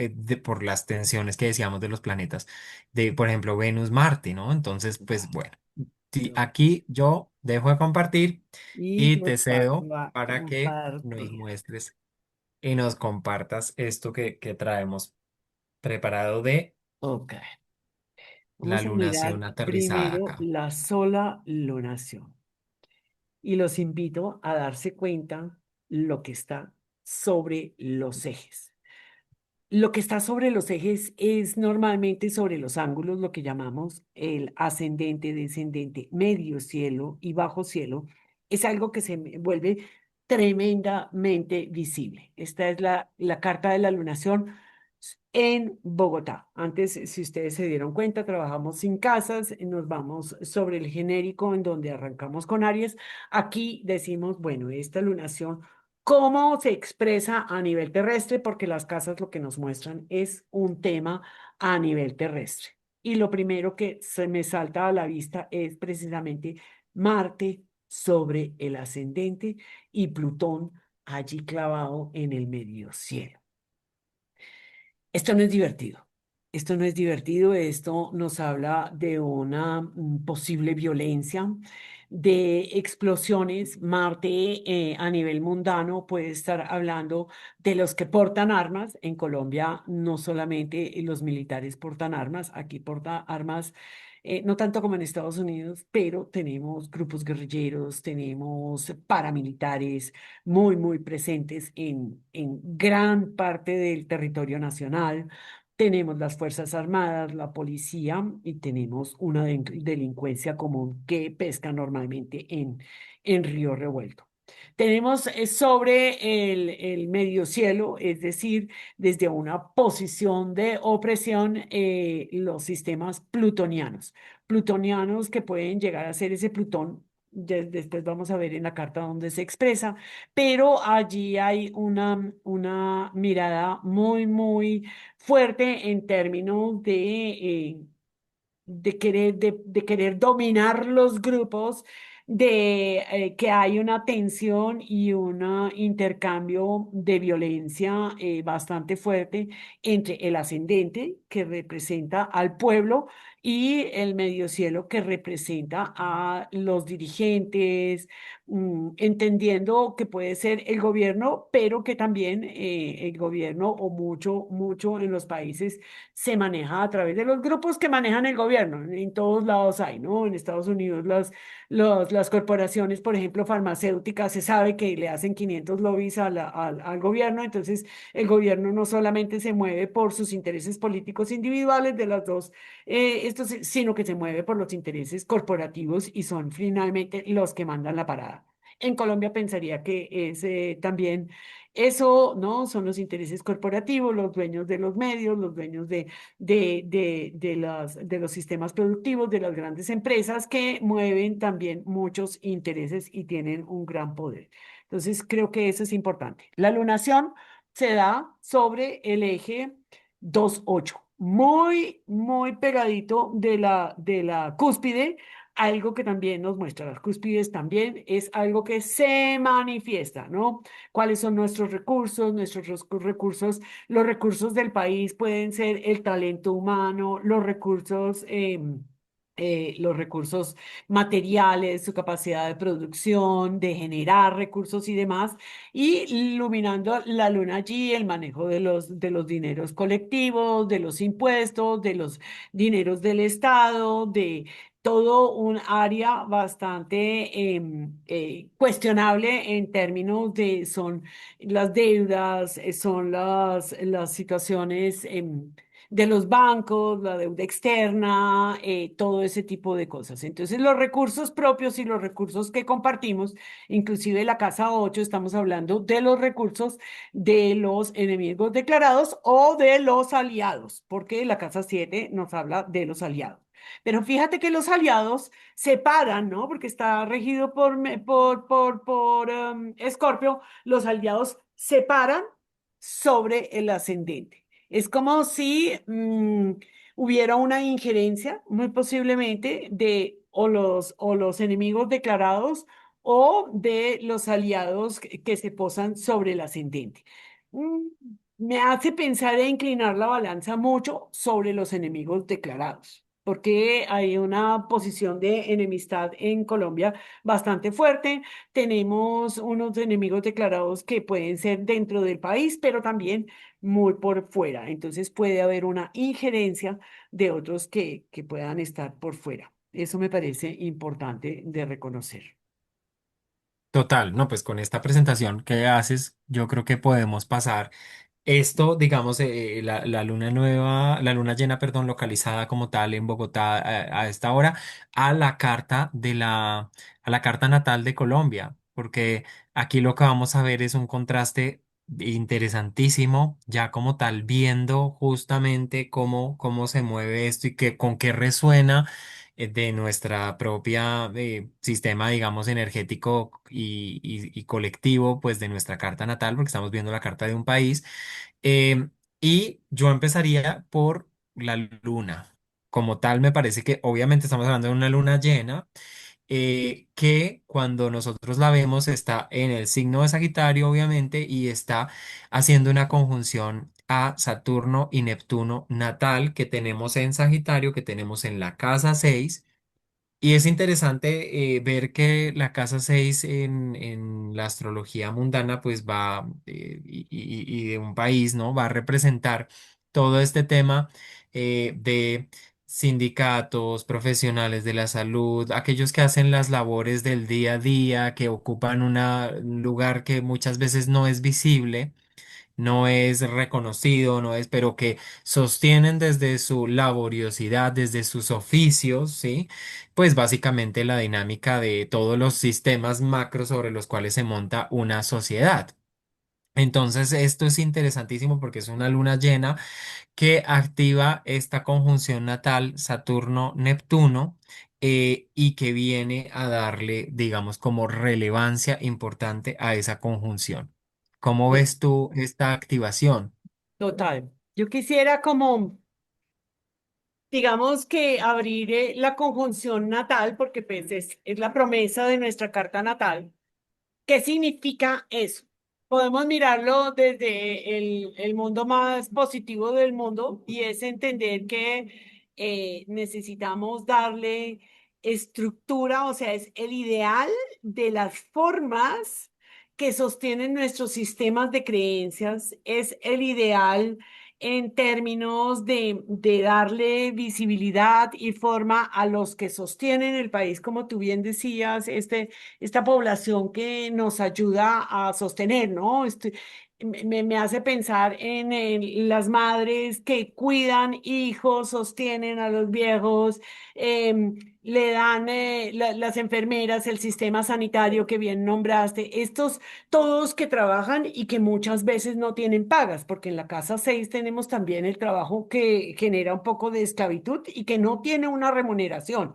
por las tensiones que decíamos de los planetas, de, por ejemplo, Venus, Marte, ¿no? Entonces, pues bueno, sí, Yo- aquí yo dejo de compartir Y y yo te paso cedo a para que nos compartir. muestres y nos compartas esto que traemos preparado de Ok. la Vamos a mirar lunación aterrizada primero acá. la sola lunación. Y los invito a darse cuenta lo que está sobre los ejes. Lo que está sobre los ejes es normalmente sobre los ángulos, lo que llamamos el ascendente, descendente, medio cielo y bajo cielo. Es algo que se vuelve tremendamente visible. Esta es la carta de la lunación en Bogotá. Antes, si ustedes se dieron cuenta, trabajamos sin casas, nos vamos sobre el genérico en donde arrancamos con Aries. Aquí decimos, bueno, esta lunación, ¿cómo se expresa a nivel terrestre? Porque las casas lo que nos muestran es un tema a nivel terrestre. Y lo primero que se me salta a la vista es precisamente Marte sobre el ascendente y Plutón allí clavado en el medio cielo. Esto no es divertido. Esto no es divertido. Esto nos habla de una posible violencia, de explosiones. Marte a nivel mundano puede estar hablando de los que portan armas. En Colombia no solamente los militares portan armas, aquí porta armas. No tanto como en Estados Unidos, pero tenemos grupos guerrilleros, tenemos paramilitares, muy, muy presentes en gran parte del territorio nacional. Tenemos las Fuerzas Armadas, la policía y tenemos una delincuencia común que pesca normalmente en Río Revuelto. Tenemos sobre el medio cielo, es decir, desde una posición de opresión, los sistemas plutonianos. Plutonianos que pueden llegar a ser ese Plutón. después vamos a ver en la carta donde se expresa, pero allí hay una mirada muy, muy fuerte en términos de querer dominar los grupos, de que hay una tensión y un intercambio de violencia bastante fuerte entre el ascendente, que representa al pueblo, y el medio cielo, que representa a los dirigentes, entendiendo que puede ser el gobierno, pero que también el gobierno o mucho, mucho en los países se maneja a través de los grupos que manejan el gobierno. En todos lados hay, ¿no? En Estados Unidos las corporaciones, por ejemplo, farmacéuticas, se sabe que le hacen 500 lobbies al gobierno, entonces el gobierno no solamente se mueve por sus intereses políticos individuales de las dos, sino que se mueve por los intereses corporativos y son finalmente los que mandan la parada. En Colombia pensaría que es también eso, ¿no? Son los intereses corporativos, los dueños de los medios, los dueños de los sistemas productivos, de las grandes empresas que mueven también muchos intereses y tienen un gran poder. Entonces, creo que eso es importante. La lunación se da sobre el eje 2,8, muy, muy pegadito de la cúspide. Algo que también nos muestra las cúspides también es algo que se manifiesta, ¿no? ¿Cuáles son nuestros recursos? Recursos, los recursos del país pueden ser el talento humano, los recursos materiales, su capacidad de producción, de generar recursos y demás, y iluminando la luna allí, el manejo de los dineros colectivos, de los impuestos, de los dineros del Estado, de todo un área bastante cuestionable en términos de, son las deudas, son las situaciones de los bancos, la deuda externa, todo ese tipo de cosas. Entonces, los recursos propios y los recursos que compartimos, inclusive la casa 8, estamos hablando de los recursos de los enemigos declarados o de los aliados, porque la casa 7 nos habla de los aliados. Pero fíjate que los aliados separan, ¿no? Porque está regido por Escorpio, los aliados separan sobre el ascendente. Es como si hubiera una injerencia, muy posiblemente, de o los enemigos declarados o de los aliados que se posan sobre el ascendente. Mm, Me hace pensar e inclinar la balanza mucho sobre los enemigos declarados, porque hay una posición de enemistad en Colombia bastante fuerte. Tenemos unos enemigos declarados que pueden ser dentro del país, pero también muy por fuera. Entonces puede haber una injerencia de otros que puedan estar por fuera. Eso me parece importante de reconocer. Total, no, pues con esta presentación que haces, yo creo que podemos pasar esto, digamos, la luna nueva, la luna llena, perdón, localizada como tal en Bogotá a esta hora, a la carta a la carta natal de Colombia, porque aquí lo que vamos a ver es un contraste interesantísimo, ya como tal, viendo justamente cómo se mueve esto y con qué resuena de nuestra propia sistema, digamos, energético y colectivo, pues de nuestra carta natal, porque estamos viendo la carta de un país. Em, y yo empezaría por la luna. Como tal, me parece que obviamente estamos hablando de una luna llena, que cuando nosotros la vemos está en el signo de Sagitario, obviamente, y está haciendo una conjunción a Saturno y Neptuno natal que tenemos en Sagitario, que tenemos en la casa 6. Y es interesante ver que la casa 6 en la astrología mundana pues va y de un país, ¿no? Va a representar todo este tema de sindicatos, profesionales de la salud, aquellos que hacen las labores del día a día, que ocupan un lugar que muchas veces no es visible, no es reconocido, no es, pero que sostienen desde su laboriosidad, desde sus oficios, ¿sí? Pues básicamente la dinámica de todos los sistemas macro sobre los cuales se monta una sociedad. Entonces, esto es interesantísimo porque es una luna llena que activa esta conjunción natal Saturno-Neptuno y que viene a darle, digamos, como relevancia importante a esa conjunción. ¿Cómo ves tú esta activación? Total. Yo quisiera como, digamos que abrir la conjunción natal, porque pues es la promesa de nuestra carta natal. ¿Qué significa eso? Podemos mirarlo desde el mundo más positivo del mundo y es entender que necesitamos darle estructura, o sea, es el ideal de las formas que sostienen nuestros sistemas de creencias, es el ideal en términos de darle visibilidad y forma a los que sostienen el país, como tú bien decías, esta población que nos ayuda a sostener, ¿no? Me hace pensar en las madres que cuidan hijos, sostienen a los viejos, le dan las enfermeras, el sistema sanitario que bien nombraste, estos todos que trabajan y que muchas veces no tienen pagas, porque en la casa 6 tenemos también el trabajo que genera un poco de esclavitud y que no tiene una remuneración.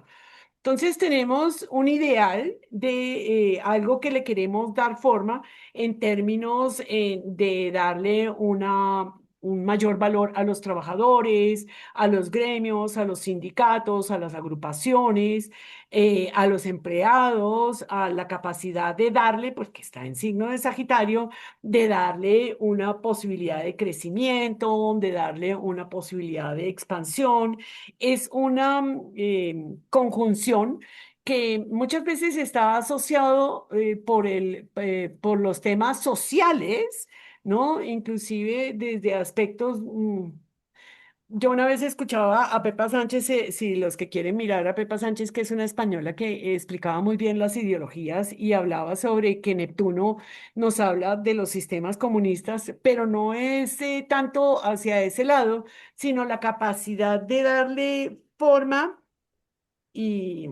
Entonces tenemos un ideal de algo que le queremos dar forma en términos de darle un mayor valor a los trabajadores, a los gremios, a los sindicatos, a las agrupaciones, a los empleados, a la capacidad de darle, porque está en signo de Sagitario, de darle una posibilidad de crecimiento, de darle una posibilidad de expansión. Es una conjunción que muchas veces está asociado por los temas sociales, ¿no? Inclusive desde aspectos. Yo una vez escuchaba a Pepa Sánchez, si los que quieren mirar a Pepa Sánchez, que es una española que explicaba muy bien las ideologías y hablaba sobre que Neptuno nos habla de los sistemas comunistas, pero no es tanto hacia ese lado, sino la capacidad de darle forma y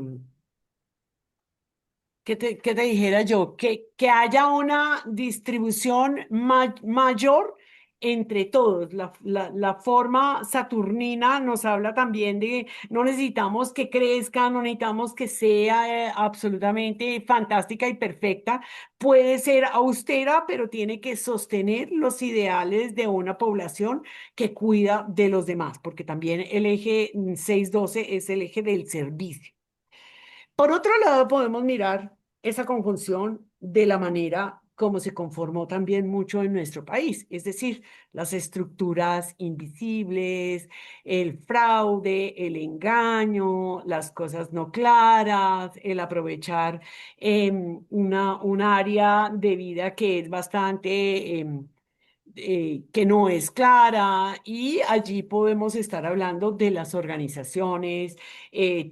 qué te dijera yo, que haya una distribución mayor entre todos. La forma saturnina nos habla también de no necesitamos que crezca, no necesitamos que sea absolutamente fantástica y perfecta. Puede ser austera, pero tiene que sostener los ideales de una población que cuida de los demás, porque también el eje 612 es el eje del servicio. Por otro lado, podemos mirar esa conjunción de la manera como se conformó también mucho en nuestro país, es decir, las estructuras invisibles, el fraude, el engaño, las cosas no claras, el aprovechar un área de vida que es bastante que no es clara y allí podemos estar hablando de las organizaciones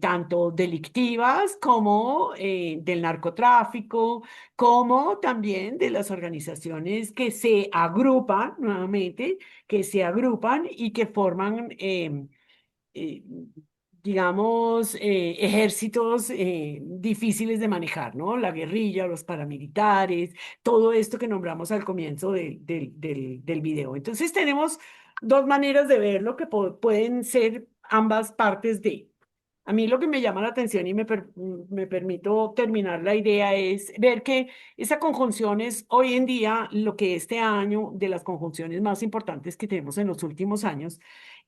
tanto delictivas como del narcotráfico, como también de las organizaciones que se agrupan nuevamente, que se agrupan y que forman eh, digamos, ejércitos difíciles de manejar, ¿no? La guerrilla, los paramilitares, todo esto que nombramos al comienzo del video. Entonces tenemos dos maneras de verlo que pueden ser ambas partes de. A mí lo que me llama la atención y me permito terminar la idea es ver que esa conjunción es hoy en día lo que este año de las conjunciones más importantes que tenemos en los últimos años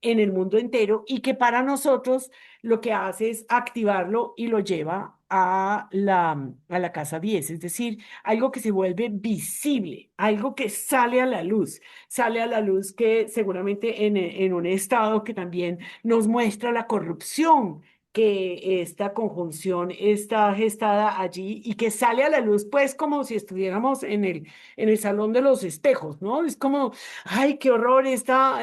en el mundo entero y que para nosotros lo que hace es activarlo y lo lleva a la casa 10, es decir, algo que se vuelve visible, algo que sale a la luz que seguramente en un estado que también nos muestra la corrupción que esta conjunción está gestada allí y que sale a la luz, pues como si estuviéramos en el salón de los espejos, ¿no? Es como, ay, qué horror esta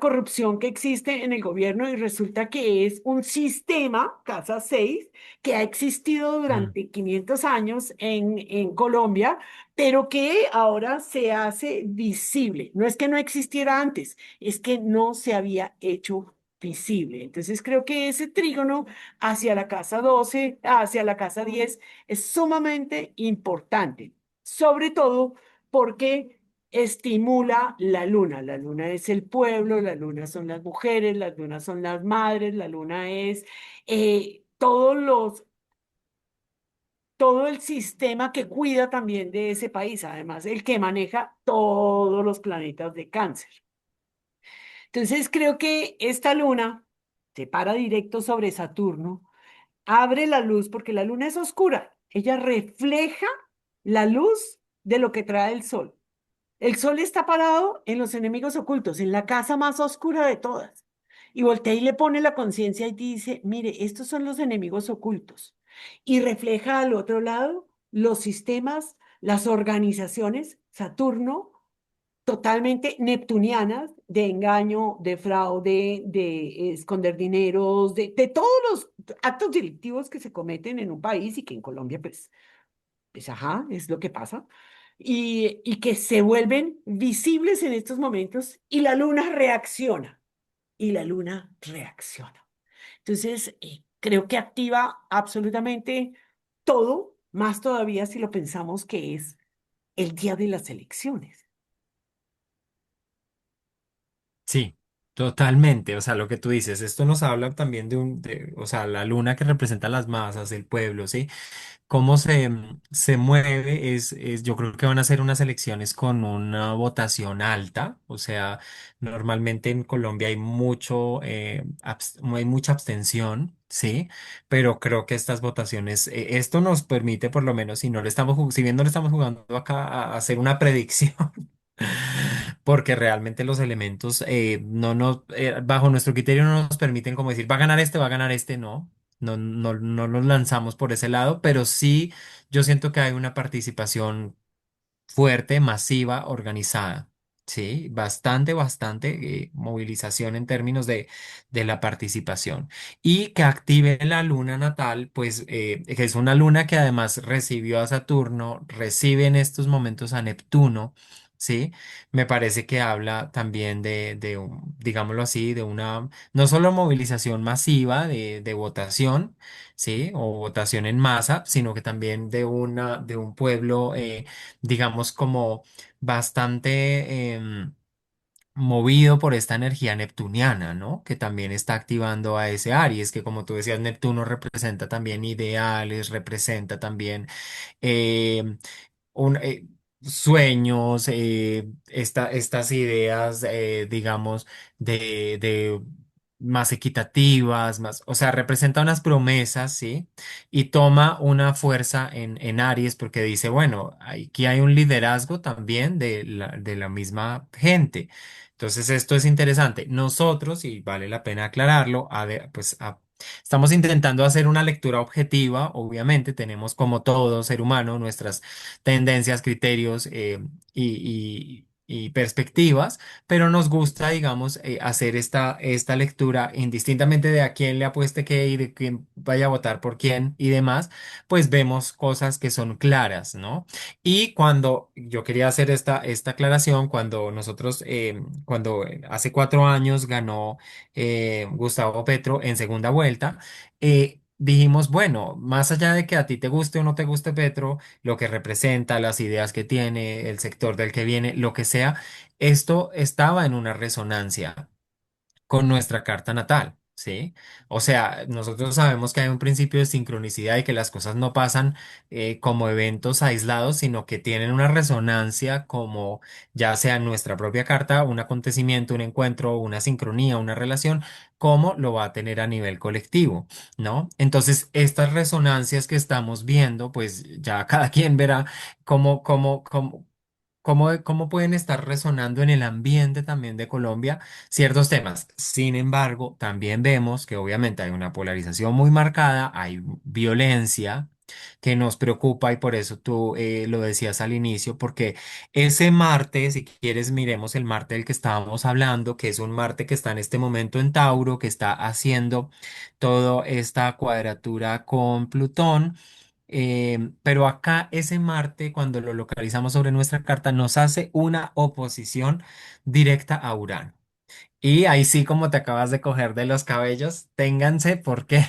corrupción que existe en el gobierno y resulta que es un sistema, Casa 6, que ha existido Mm. durante 500 años en Colombia, pero que ahora se hace visible. No es que no existiera antes, es que no se había hecho visible. Entonces creo que ese trígono hacia la casa 12, hacia la casa 10, es sumamente importante, sobre todo porque estimula la luna. La luna es el pueblo, la luna son las mujeres, las lunas son las madres, la luna es todos los, todo el sistema que cuida también de ese país, además, el que maneja todos los planetas de cáncer. Entonces, creo que esta luna se para directo sobre Saturno, abre la luz, porque la luna es oscura, ella refleja la luz de lo que trae el sol. El sol está parado en los enemigos ocultos, en la casa más oscura de todas. Y voltea y le pone la conciencia y dice, mire, estos son los enemigos ocultos. Y refleja al otro lado los sistemas, las organizaciones, Saturno, totalmente neptunianas, de engaño, de fraude, de esconder dineros, de todos los actos delictivos que se cometen en un país y que en Colombia, pues ajá, es lo que pasa, y que se vuelven visibles en estos momentos y la luna reacciona, y la luna reacciona. Entonces, creo que activa absolutamente todo, más todavía si lo pensamos que es el día de las elecciones. Sí, totalmente. O sea, lo que tú dices, esto nos habla también o sea, la luna que representa las masas, el pueblo, ¿sí? Cómo se mueve yo creo que van a ser unas elecciones con una votación alta, o sea, normalmente en Colombia hay hay mucha abstención, sí, pero creo que estas votaciones, esto nos permite por lo menos, si no le estamos, si bien no le estamos jugando acá a hacer una predicción, porque realmente los elementos bajo nuestro criterio no nos permiten como decir, va a ganar este, no. No nos lanzamos por ese lado, pero sí yo siento que hay una participación fuerte, masiva, organizada. Sí, bastante movilización en términos de la participación. Y que active la luna natal, pues que es una luna que además recibió a Saturno, recibe en estos momentos a Neptuno. Sí, me parece que habla también digámoslo así, de una, no solo movilización masiva de votación, sí, o votación en masa, sino que también de un pueblo digamos, como bastante movido por esta energía neptuniana, ¿no? Que también está activando a ese Aries, que como tú decías, Neptuno representa también ideales, representa también eh, un, sueños, estas ideas, digamos, de más equitativas, más, o sea, representa unas promesas, ¿sí? Y toma una fuerza en Aries porque dice, bueno, aquí hay un liderazgo también de la misma gente. Entonces, esto es interesante. Nosotros, y vale la pena aclararlo, estamos intentando hacer una lectura objetiva, obviamente, tenemos como todo ser humano nuestras tendencias, criterios y perspectivas, pero nos gusta, digamos, hacer esta lectura indistintamente de a quién le apueste qué y de quién vaya a votar por quién y demás, pues vemos cosas que son claras, ¿no? Y cuando yo quería hacer esta aclaración, cuando hace 4 años ganó Gustavo Petro en segunda vuelta, dijimos, bueno, más allá de que a ti te guste o no te guste Petro, lo que representa, las ideas que tiene, el sector del que viene, lo que sea, esto estaba en una resonancia con nuestra carta natal, ¿sí? O sea, nosotros sabemos que hay un principio de sincronicidad y que las cosas no pasan como eventos aislados, sino que tienen una resonancia como ya sea en nuestra propia carta, un acontecimiento, un encuentro, una sincronía, una relación, como lo va a tener a nivel colectivo, ¿no? Entonces, estas resonancias que estamos viendo, pues ya cada quien verá cómo pueden estar resonando en el ambiente también de Colombia ciertos temas. Sin embargo, también vemos que obviamente hay una polarización muy marcada, hay violencia que nos preocupa y por eso tú lo decías al inicio, porque ese Marte, si quieres, miremos el Marte del que estábamos hablando, que es un Marte que está en este momento en Tauro, que está haciendo toda esta cuadratura con Plutón. Pero acá ese Marte, cuando lo localizamos sobre nuestra carta, nos hace una oposición directa a Urano. Y ahí sí, como te acabas de coger de los cabellos, ténganse por qué.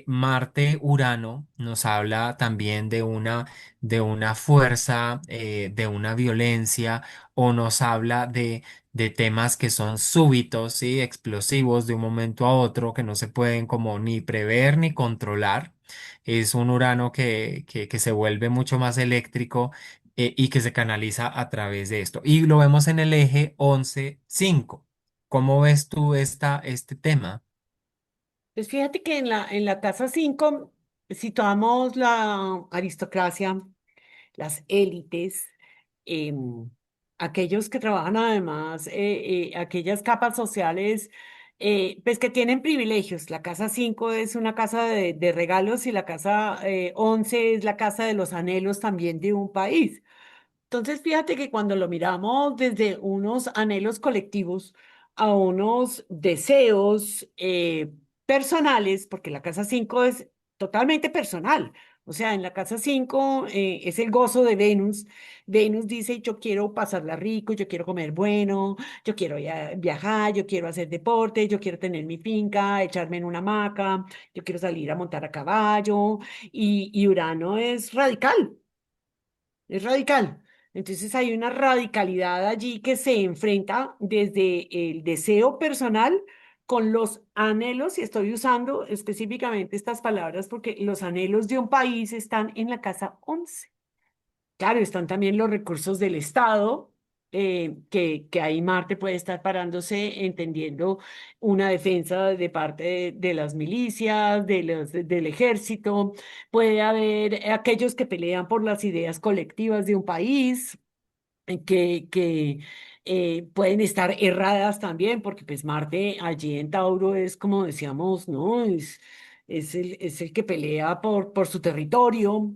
Marte-Urano nos habla también de una fuerza, de una violencia, o nos habla de temas que son súbitos, ¿sí? Explosivos de un momento a otro, que no se pueden como ni prever ni controlar. Es un Urano que se vuelve mucho más eléctrico, y que se canaliza a través de esto. Y lo vemos en el eje 11-5. ¿Cómo ves tú este tema? Pues fíjate que en la casa 5 situamos la aristocracia, las élites, em, aquellos que trabajan además, aquellas capas sociales, pues que tienen privilegios. La casa 5 es una casa de regalos y la casa 11 es la casa de los anhelos también de un país. Entonces, fíjate que cuando lo miramos desde unos anhelos colectivos a unos deseos personales, porque la casa 5 es totalmente personal. O sea, en la casa 5 es el gozo de Venus. Venus dice, yo quiero pasarla rico, yo quiero comer bueno, yo quiero viajar, yo quiero hacer deporte, yo quiero tener mi finca, echarme en una hamaca, yo quiero salir a montar a caballo. Y Urano es radical. Es radical. Entonces hay una radicalidad allí que se enfrenta desde el deseo personal con los anhelos, y estoy usando específicamente estas palabras porque los anhelos de un país están en la casa 11. Claro, están también los recursos del Estado, que ahí Marte puede estar parándose, entendiendo una defensa de parte de las milicias, del ejército. Puede haber aquellos que pelean por las ideas colectivas de un país que pueden estar erradas también, porque pues Marte allí en Tauro es como decíamos, ¿no? Es el que pelea por su territorio.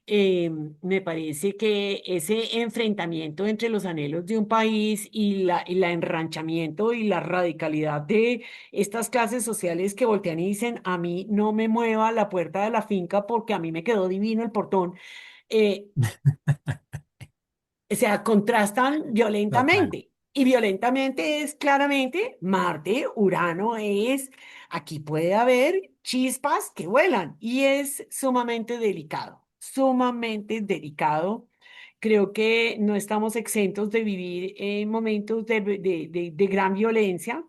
Me parece que ese enfrentamiento entre los anhelos de un país y la enranchamiento y la radicalidad de estas clases sociales que voltean y dicen, a mí no me mueva la puerta de la finca porque a mí me quedó divino el portón. eh, o sea, contrastan Total. violentamente. Y violentamente es claramente Marte, Urano es, aquí puede haber chispas que vuelan y es sumamente delicado, sumamente delicado. Creo que no estamos exentos de vivir momentos de gran violencia.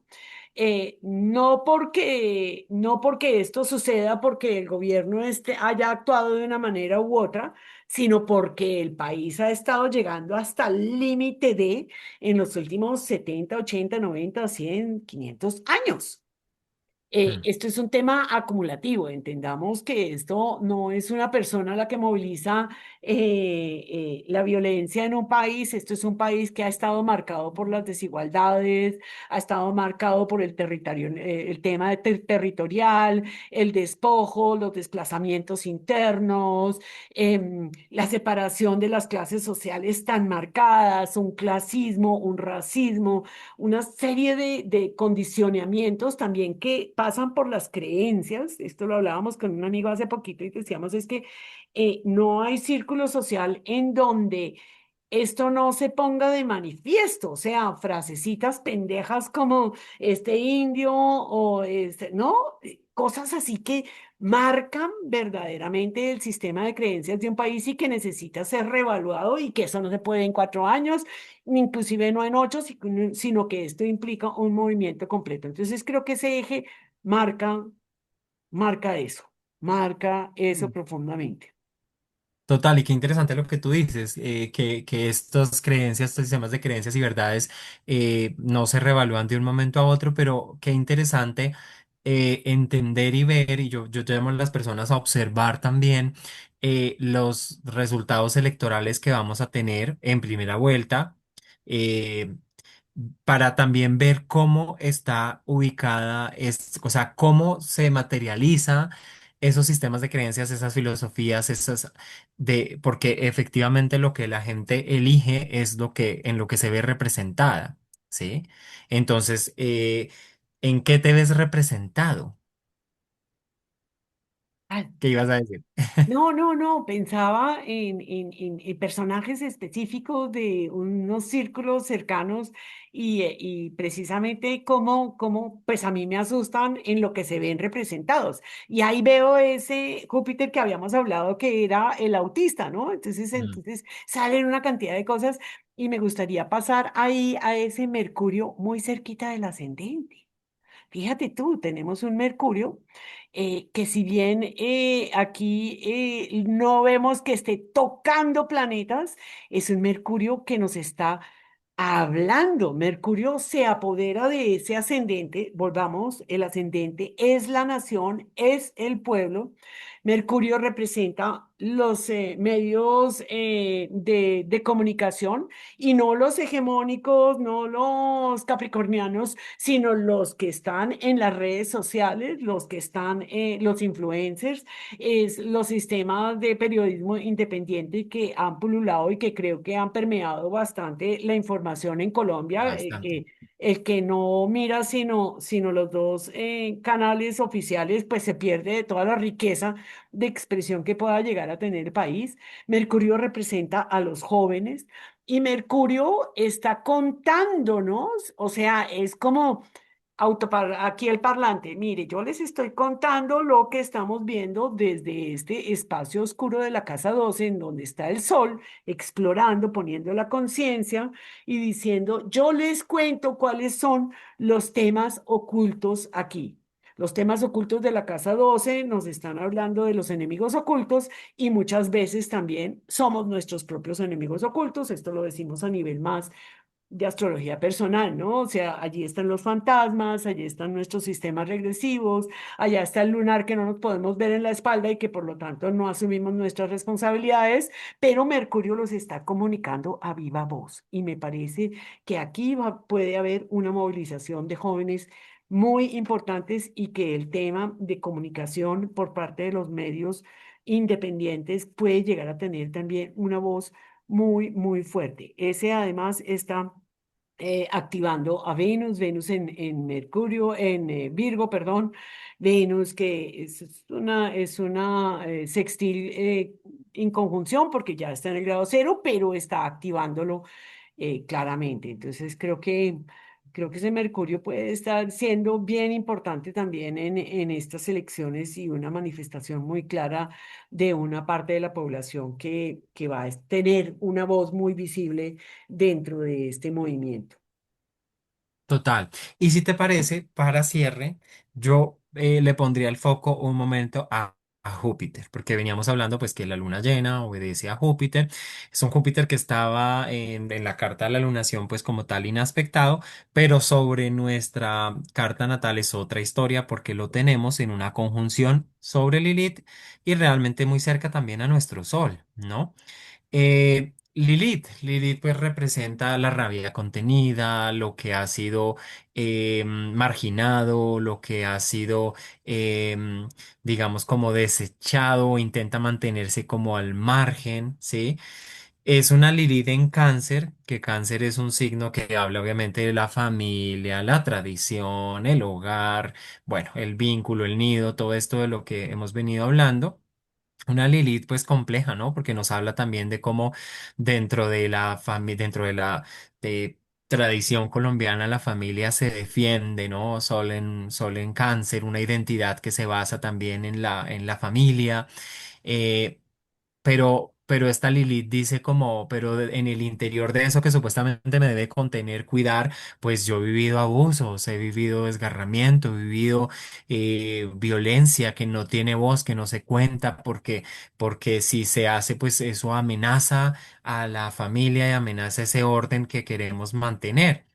No porque esto suceda porque el gobierno este haya actuado de una manera u otra, sino porque el país ha estado llegando hasta el límite en los últimos 70, 80, 90, 100, 500 años. Mm. Esto es un tema acumulativo. Entendamos que esto no es una persona la que moviliza la violencia en un país. Esto es un país que ha estado marcado por las desigualdades, ha estado marcado por el territorio, el tema territorial, el despojo, los desplazamientos internos, la separación de las clases sociales tan marcadas, un clasismo, un racismo, una serie de condicionamientos también que pasan por las creencias. Esto lo hablábamos con un amigo hace poquito y decíamos es que no hay círculo social en donde esto no se ponga de manifiesto, o sea, frasecitas pendejas como este indio o este, ¿no? Cosas así que marcan verdaderamente el sistema de creencias de un país y que necesita ser reevaluado y que eso no se puede en 4 años, inclusive no en 8, sino que esto implica un movimiento completo. Entonces creo que ese eje marca, marca eso profundamente. Total, y qué interesante lo que tú dices, que estas creencias, estos sistemas de creencias y verdades, no se revalúan de un momento a otro, pero qué interesante, entender y ver, y yo llamo a las personas a observar también, los resultados electorales que vamos a tener en primera vuelta, eh, para también ver cómo está ubicada, o sea, cómo se materializa esos sistemas de creencias, esas filosofías, porque efectivamente lo que la gente elige es en lo que se ve representada, ¿sí? Entonces, ¿en qué te ves representado? ¿Qué ibas a decir? No, no, no, pensaba en personajes específicos de unos círculos cercanos y precisamente cómo, pues a mí me asustan en lo que se ven representados. Y ahí veo ese Júpiter que habíamos hablado que era el autista, ¿no? Entonces, Mm. entonces salen una cantidad de cosas y me gustaría pasar ahí a ese Mercurio muy cerquita del ascendente. Fíjate tú, tenemos un Mercurio que si bien aquí no vemos que esté tocando planetas, es un Mercurio que nos está hablando. Mercurio se apodera de ese ascendente. Volvamos, el ascendente es la nación, es el pueblo. Mercurio representa los medios de comunicación y no los hegemónicos, no los capricornianos, sino los que están en las redes sociales, los que están, los influencers, es los sistemas de periodismo independiente que han pululado y que creo que han permeado bastante la información en Colombia, Bastante. el que no mira sino los dos canales oficiales, pues se pierde de toda la riqueza de expresión que pueda llegar a tener el país. Mercurio representa a los jóvenes y Mercurio está contándonos, o sea, es como aquí el parlante. Mire, yo les estoy contando lo que estamos viendo desde este espacio oscuro de la casa 12 en donde está el sol, explorando, poniendo la conciencia y diciendo, yo les cuento cuáles son los temas ocultos aquí. Los temas ocultos de la casa 12 nos están hablando de los enemigos ocultos y muchas veces también somos nuestros propios enemigos ocultos. Esto lo decimos a nivel más de astrología personal, ¿no? O sea, allí están los fantasmas, allí están nuestros sistemas regresivos, allá está el lunar que no nos podemos ver en la espalda y que por lo tanto no asumimos nuestras responsabilidades, pero Mercurio los está comunicando a viva voz. Y me parece que aquí puede haber una movilización de jóvenes muy importantes y que el tema de comunicación por parte de los medios independientes puede llegar a tener también una voz muy, muy fuerte. Ese además está activando a Venus, Venus en Mercurio, en Virgo, perdón, Venus que es una sextil en conjunción porque ya está en el grado cero, pero está activándolo claramente. Entonces creo que ese Mercurio puede estar siendo bien importante también en estas elecciones y una manifestación muy clara de una parte de la población que va a tener una voz muy visible dentro de este movimiento. Total. Y si te parece, para cierre, yo le pondría el foco un momento a Júpiter, porque veníamos hablando pues que la luna llena obedece a Júpiter. Es un Júpiter que estaba en la carta de la lunación pues como tal inaspectado, pero sobre nuestra carta natal es otra historia porque lo tenemos en una conjunción sobre Lilith y realmente muy cerca también a nuestro Sol, ¿no? Lilith pues representa la rabia contenida, lo que ha sido marginado, lo que ha sido, digamos, como desechado, intenta mantenerse como al margen, ¿sí? Es una Lilith en Cáncer, que Cáncer es un signo que habla obviamente de la familia, la tradición, el hogar, bueno, el vínculo, el nido, todo esto de lo que hemos venido hablando. Una Lilith pues compleja, ¿no? Porque nos habla también de cómo dentro de la familia, dentro de la de tradición colombiana, la familia se defiende, ¿no? Sol en cáncer, una identidad que se basa también en la familia. Eh, pero esta Lilith dice como, pero en el interior de eso que supuestamente me debe contener, cuidar, pues yo he vivido abusos, he vivido desgarramiento, he vivido violencia que no tiene voz, que no se cuenta, porque si se hace, pues eso amenaza a la familia y amenaza ese orden que queremos mantener.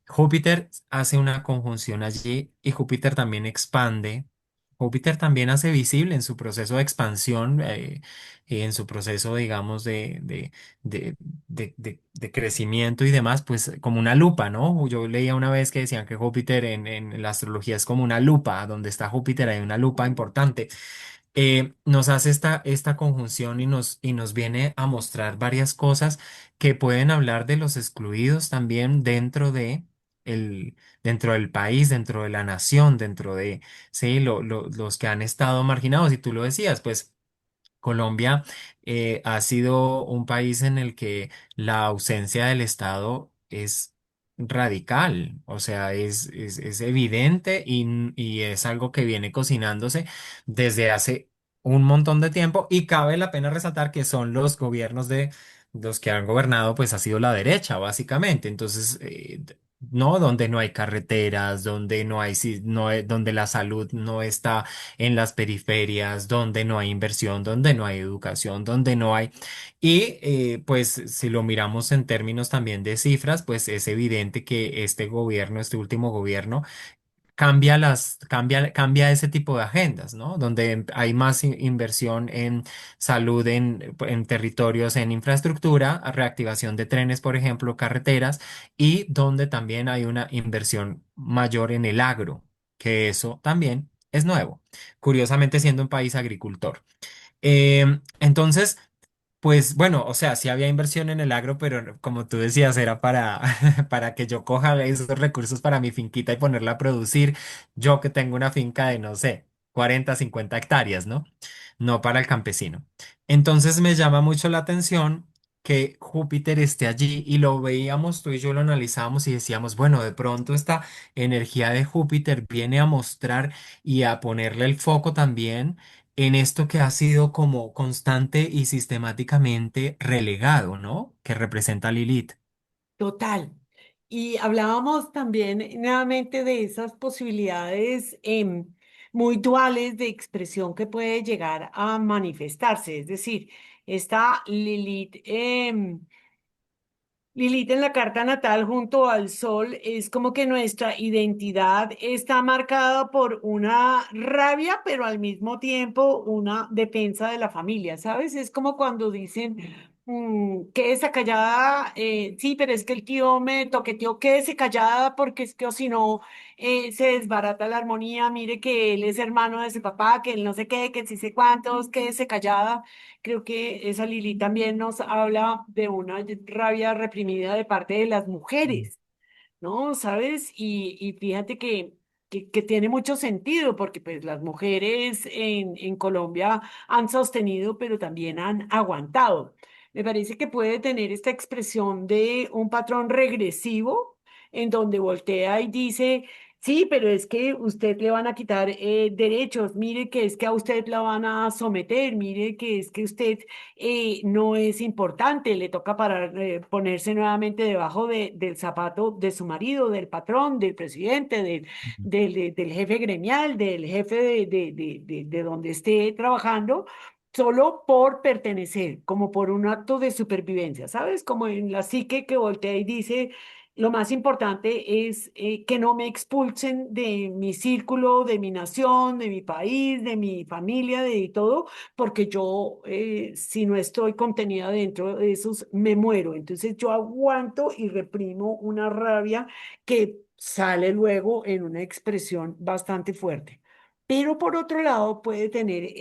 Júpiter hace una conjunción allí y Júpiter también expande. Júpiter también hace visible en su proceso de expansión, en su proceso, digamos, de, de crecimiento y demás, pues como una lupa, ¿no? Yo leía una vez que decían que Júpiter en la astrología es como una lupa, donde está Júpiter hay una lupa importante. Nos hace esta conjunción y nos viene a mostrar varias cosas que pueden hablar de los excluidos también dentro de dentro del país, dentro de la nación, dentro de, sí, los que han estado marginados. Y tú lo decías, pues Colombia ha sido un país en el que la ausencia del Estado es radical, o sea, es evidente y es algo que viene cocinándose desde hace un montón de tiempo y cabe la pena resaltar que son los gobiernos de los que han gobernado, pues ha sido la derecha, básicamente. Entonces, no, donde no hay carreteras, donde no hay, donde la salud no está en las periferias, donde no hay inversión, donde no hay educación, donde no hay... Y pues si lo miramos en términos también de cifras, pues es evidente que este gobierno, este último gobierno, cambia ese tipo de agendas, ¿no? Donde hay más inversión en salud, en territorios, en infraestructura, reactivación de trenes, por ejemplo, carreteras, y donde también hay una inversión mayor en el agro, que eso también es nuevo, curiosamente siendo un país agricultor. Entonces, pues bueno, o sea, sí había inversión en el agro, pero como tú decías, era para, para que yo coja esos recursos para mi finquita y ponerla a producir. Yo que tengo una finca de, no sé, 40, 50 hectáreas, ¿no? No para el campesino. Entonces me llama mucho la atención que Júpiter esté allí y lo veíamos, tú y yo lo analizábamos y decíamos, bueno, de pronto esta energía de Júpiter viene a mostrar y a ponerle el foco también en esto que ha sido como constante y sistemáticamente relegado, ¿no? Que representa Lilith. Total. Y hablábamos también nuevamente de esas posibilidades muy duales de expresión que puede llegar a manifestarse. Es decir, esta Lilith. Lilith en la carta natal junto al sol es como que nuestra identidad está marcada por una rabia, pero al mismo tiempo una defensa de la familia, ¿sabes? Es como cuando dicen, quédese callada, sí, pero es que el tío me toqueteó, quédese callada porque es que o si no se desbarata la armonía, mire que él es hermano de su papá, que él no sé qué, que sí sé cuántos, quédese callada. Creo que esa Lili también nos habla de una rabia reprimida de parte de las mujeres, ¿no? ¿Sabes? Y fíjate que tiene mucho sentido porque pues las mujeres en Colombia han sostenido, pero también han aguantado. Me parece que puede tener esta expresión de un patrón regresivo en donde voltea y dice, sí, pero es que usted le van a quitar derechos, mire que es que a usted la van a someter, mire que es que usted no es importante, le toca ponerse nuevamente debajo del zapato de su marido, del patrón, del presidente, del jefe gremial, del jefe de donde esté trabajando, solo por pertenecer, como por un acto de supervivencia, ¿sabes? Como en la psique que voltea y dice... Lo más importante es que no me expulsen de mi círculo, de mi nación, de mi país, de mi familia, de todo, porque yo, si no estoy contenida dentro de esos, me muero. Entonces yo aguanto y reprimo una rabia que sale luego en una expresión bastante fuerte. Pero por otro lado, puede tener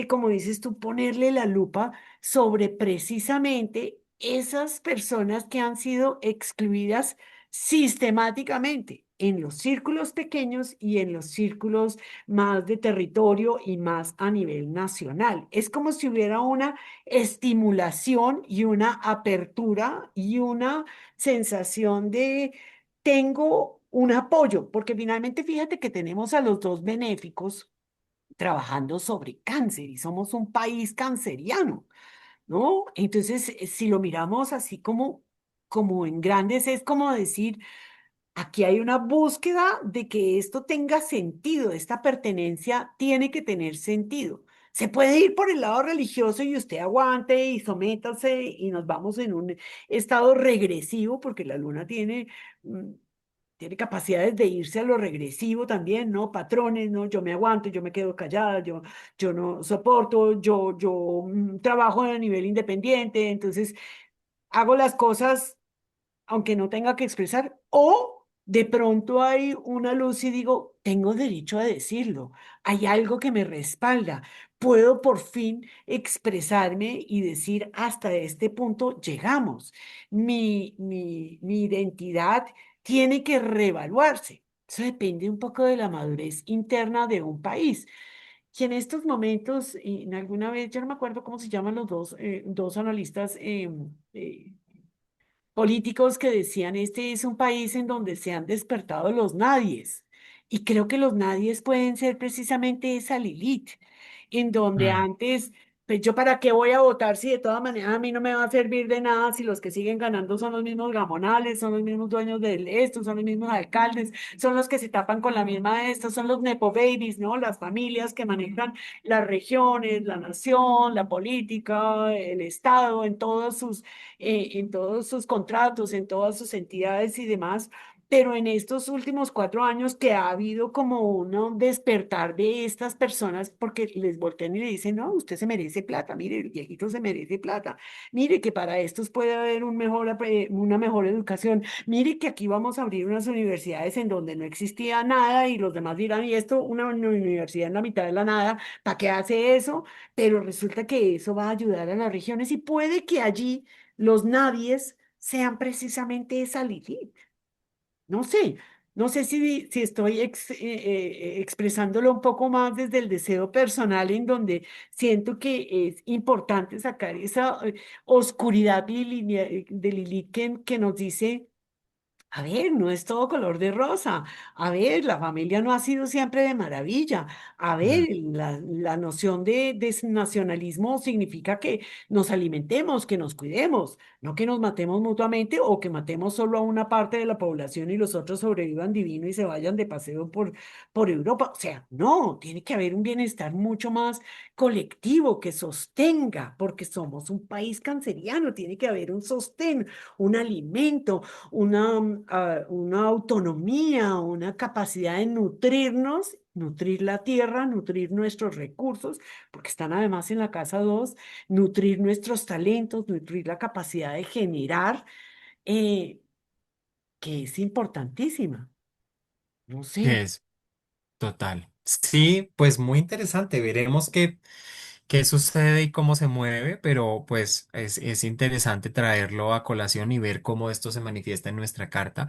como dices tú, ponerle la lupa sobre precisamente esas personas que han sido excluidas sistemáticamente en los círculos pequeños y en los círculos más de territorio y más a nivel nacional. Es como si hubiera una estimulación y una apertura y una sensación de tengo un apoyo, porque finalmente fíjate que tenemos a los dos benéficos trabajando sobre cáncer y somos un país canceriano, ¿no? Entonces, si lo miramos así como en grandes, es como decir, aquí hay una búsqueda de que esto tenga sentido, esta pertenencia tiene que tener sentido. Se puede ir por el lado religioso y usted aguante y sométase y nos vamos en un estado regresivo porque la luna mm, tiene capacidades de irse a lo regresivo también, ¿no? Patrones, ¿no? Yo me aguanto, yo me quedo callada, yo no soporto, yo trabajo a nivel independiente, entonces hago las cosas aunque no tenga que expresar, o de pronto hay una luz y digo, tengo derecho a decirlo, hay algo que me respalda, puedo por fin expresarme y decir, hasta este punto llegamos. Mi identidad tiene que reevaluarse. Eso depende un poco de la madurez interna de un país. Y en estos momentos, y en alguna vez, yo no me acuerdo cómo se llaman los dos analistas políticos que decían, este es un país en donde se han despertado los nadies. Y creo que los nadies pueden ser precisamente esa Lilith, en donde Mm. antes, pues yo para qué voy a votar si de todas maneras a mí no me va a servir de nada si los que siguen ganando son los mismos gamonales, son los mismos dueños de esto, son los mismos alcaldes, son los que se tapan con la misma de estos, son los nepo babies, ¿no? Las familias que manejan las regiones, la nación, la política, el Estado, en todos sus contratos, en todas sus entidades y demás. Pero en estos últimos 4 años que ha habido como un despertar de estas personas porque les voltean y le dicen, no, usted se merece plata, mire, el viejito se merece plata, mire que para estos puede haber una mejor educación, mire que aquí vamos a abrir unas universidades en donde no existía nada y los demás dirán, y esto, una universidad en la mitad de la nada, ¿para qué hace eso? Pero resulta que eso va a ayudar a las regiones y puede que allí los nadies sean precisamente esa Lilith. No sé, no sé si estoy expresándolo un poco más desde el deseo personal, en donde siento que es importante sacar esa oscuridad de Lilith que nos dice. A ver, no es todo color de rosa. A ver, la familia no ha sido siempre de maravilla. A ver, Mm. la noción de nacionalismo significa que nos alimentemos, que nos cuidemos, no que nos matemos mutuamente o que matemos solo a una parte de la población y los otros sobrevivan divino y se vayan de paseo por Europa. O sea, no, tiene que haber un bienestar mucho más colectivo que sostenga, porque somos un país canceriano, tiene que haber un sostén, un alimento una autonomía, una capacidad de nutrirnos, nutrir la tierra, nutrir nuestros recursos, porque están además en la casa dos, nutrir nuestros talentos, nutrir la capacidad de generar, eh, que es importantísima. No sé. Es total. Sí, pues muy interesante. Veremos qué sucede y cómo se mueve, pero pues es interesante traerlo a colación y ver cómo esto se manifiesta en nuestra carta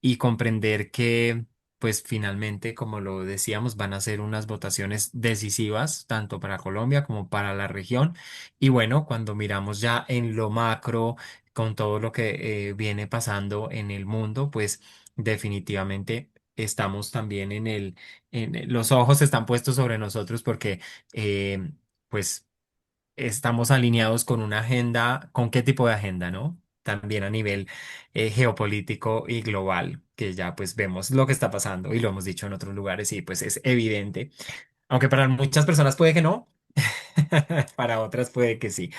y comprender que, pues finalmente, como lo decíamos, van a ser unas votaciones decisivas, tanto para Colombia como para la región. Y bueno, cuando miramos ya en lo macro, con todo lo que viene pasando en el mundo, pues definitivamente estamos también los ojos están puestos sobre nosotros porque, pues estamos alineados con una agenda, ¿con qué tipo de agenda, no? También a nivel geopolítico y global, que ya pues vemos lo que está pasando y lo hemos dicho en otros lugares y pues es evidente, aunque para muchas personas puede que no, para otras puede que sí.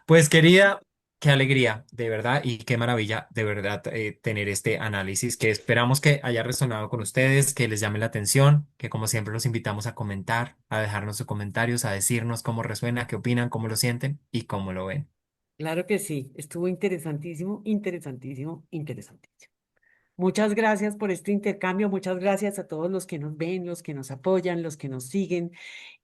Pues querida, qué alegría, de verdad, y qué maravilla, de verdad, tener este análisis que esperamos que haya resonado con ustedes, que les llame la atención, que como siempre los invitamos a comentar, a dejarnos sus comentarios, a decirnos cómo resuena, qué opinan, cómo lo sienten y cómo lo ven. Claro que sí, estuvo interesantísimo, interesantísimo, interesantísimo. Muchas gracias por este intercambio, muchas gracias a todos los que nos ven, los que nos apoyan, los que nos siguen.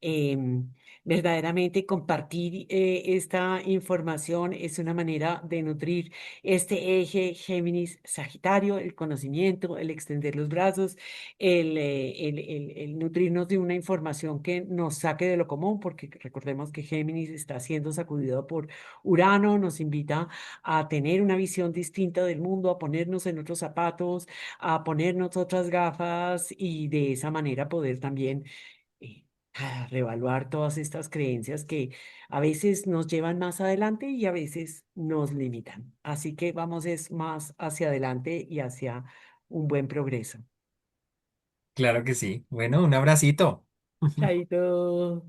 Em, Verdaderamente compartir esta información es una manera de nutrir este eje Géminis-Sagitario, el conocimiento, el extender los brazos, el nutrirnos de una información que nos saque de lo común, porque recordemos que Géminis está siendo sacudido por Urano, nos invita a tener una visión distinta del mundo, a ponernos en otros zapatos, a ponernos otras gafas y de esa manera poder también reevaluar todas estas creencias que a veces nos llevan más adelante y a veces nos limitan. Así que vamos es más hacia adelante y hacia un buen progreso. Claro que sí. Bueno, un abracito. Chaito.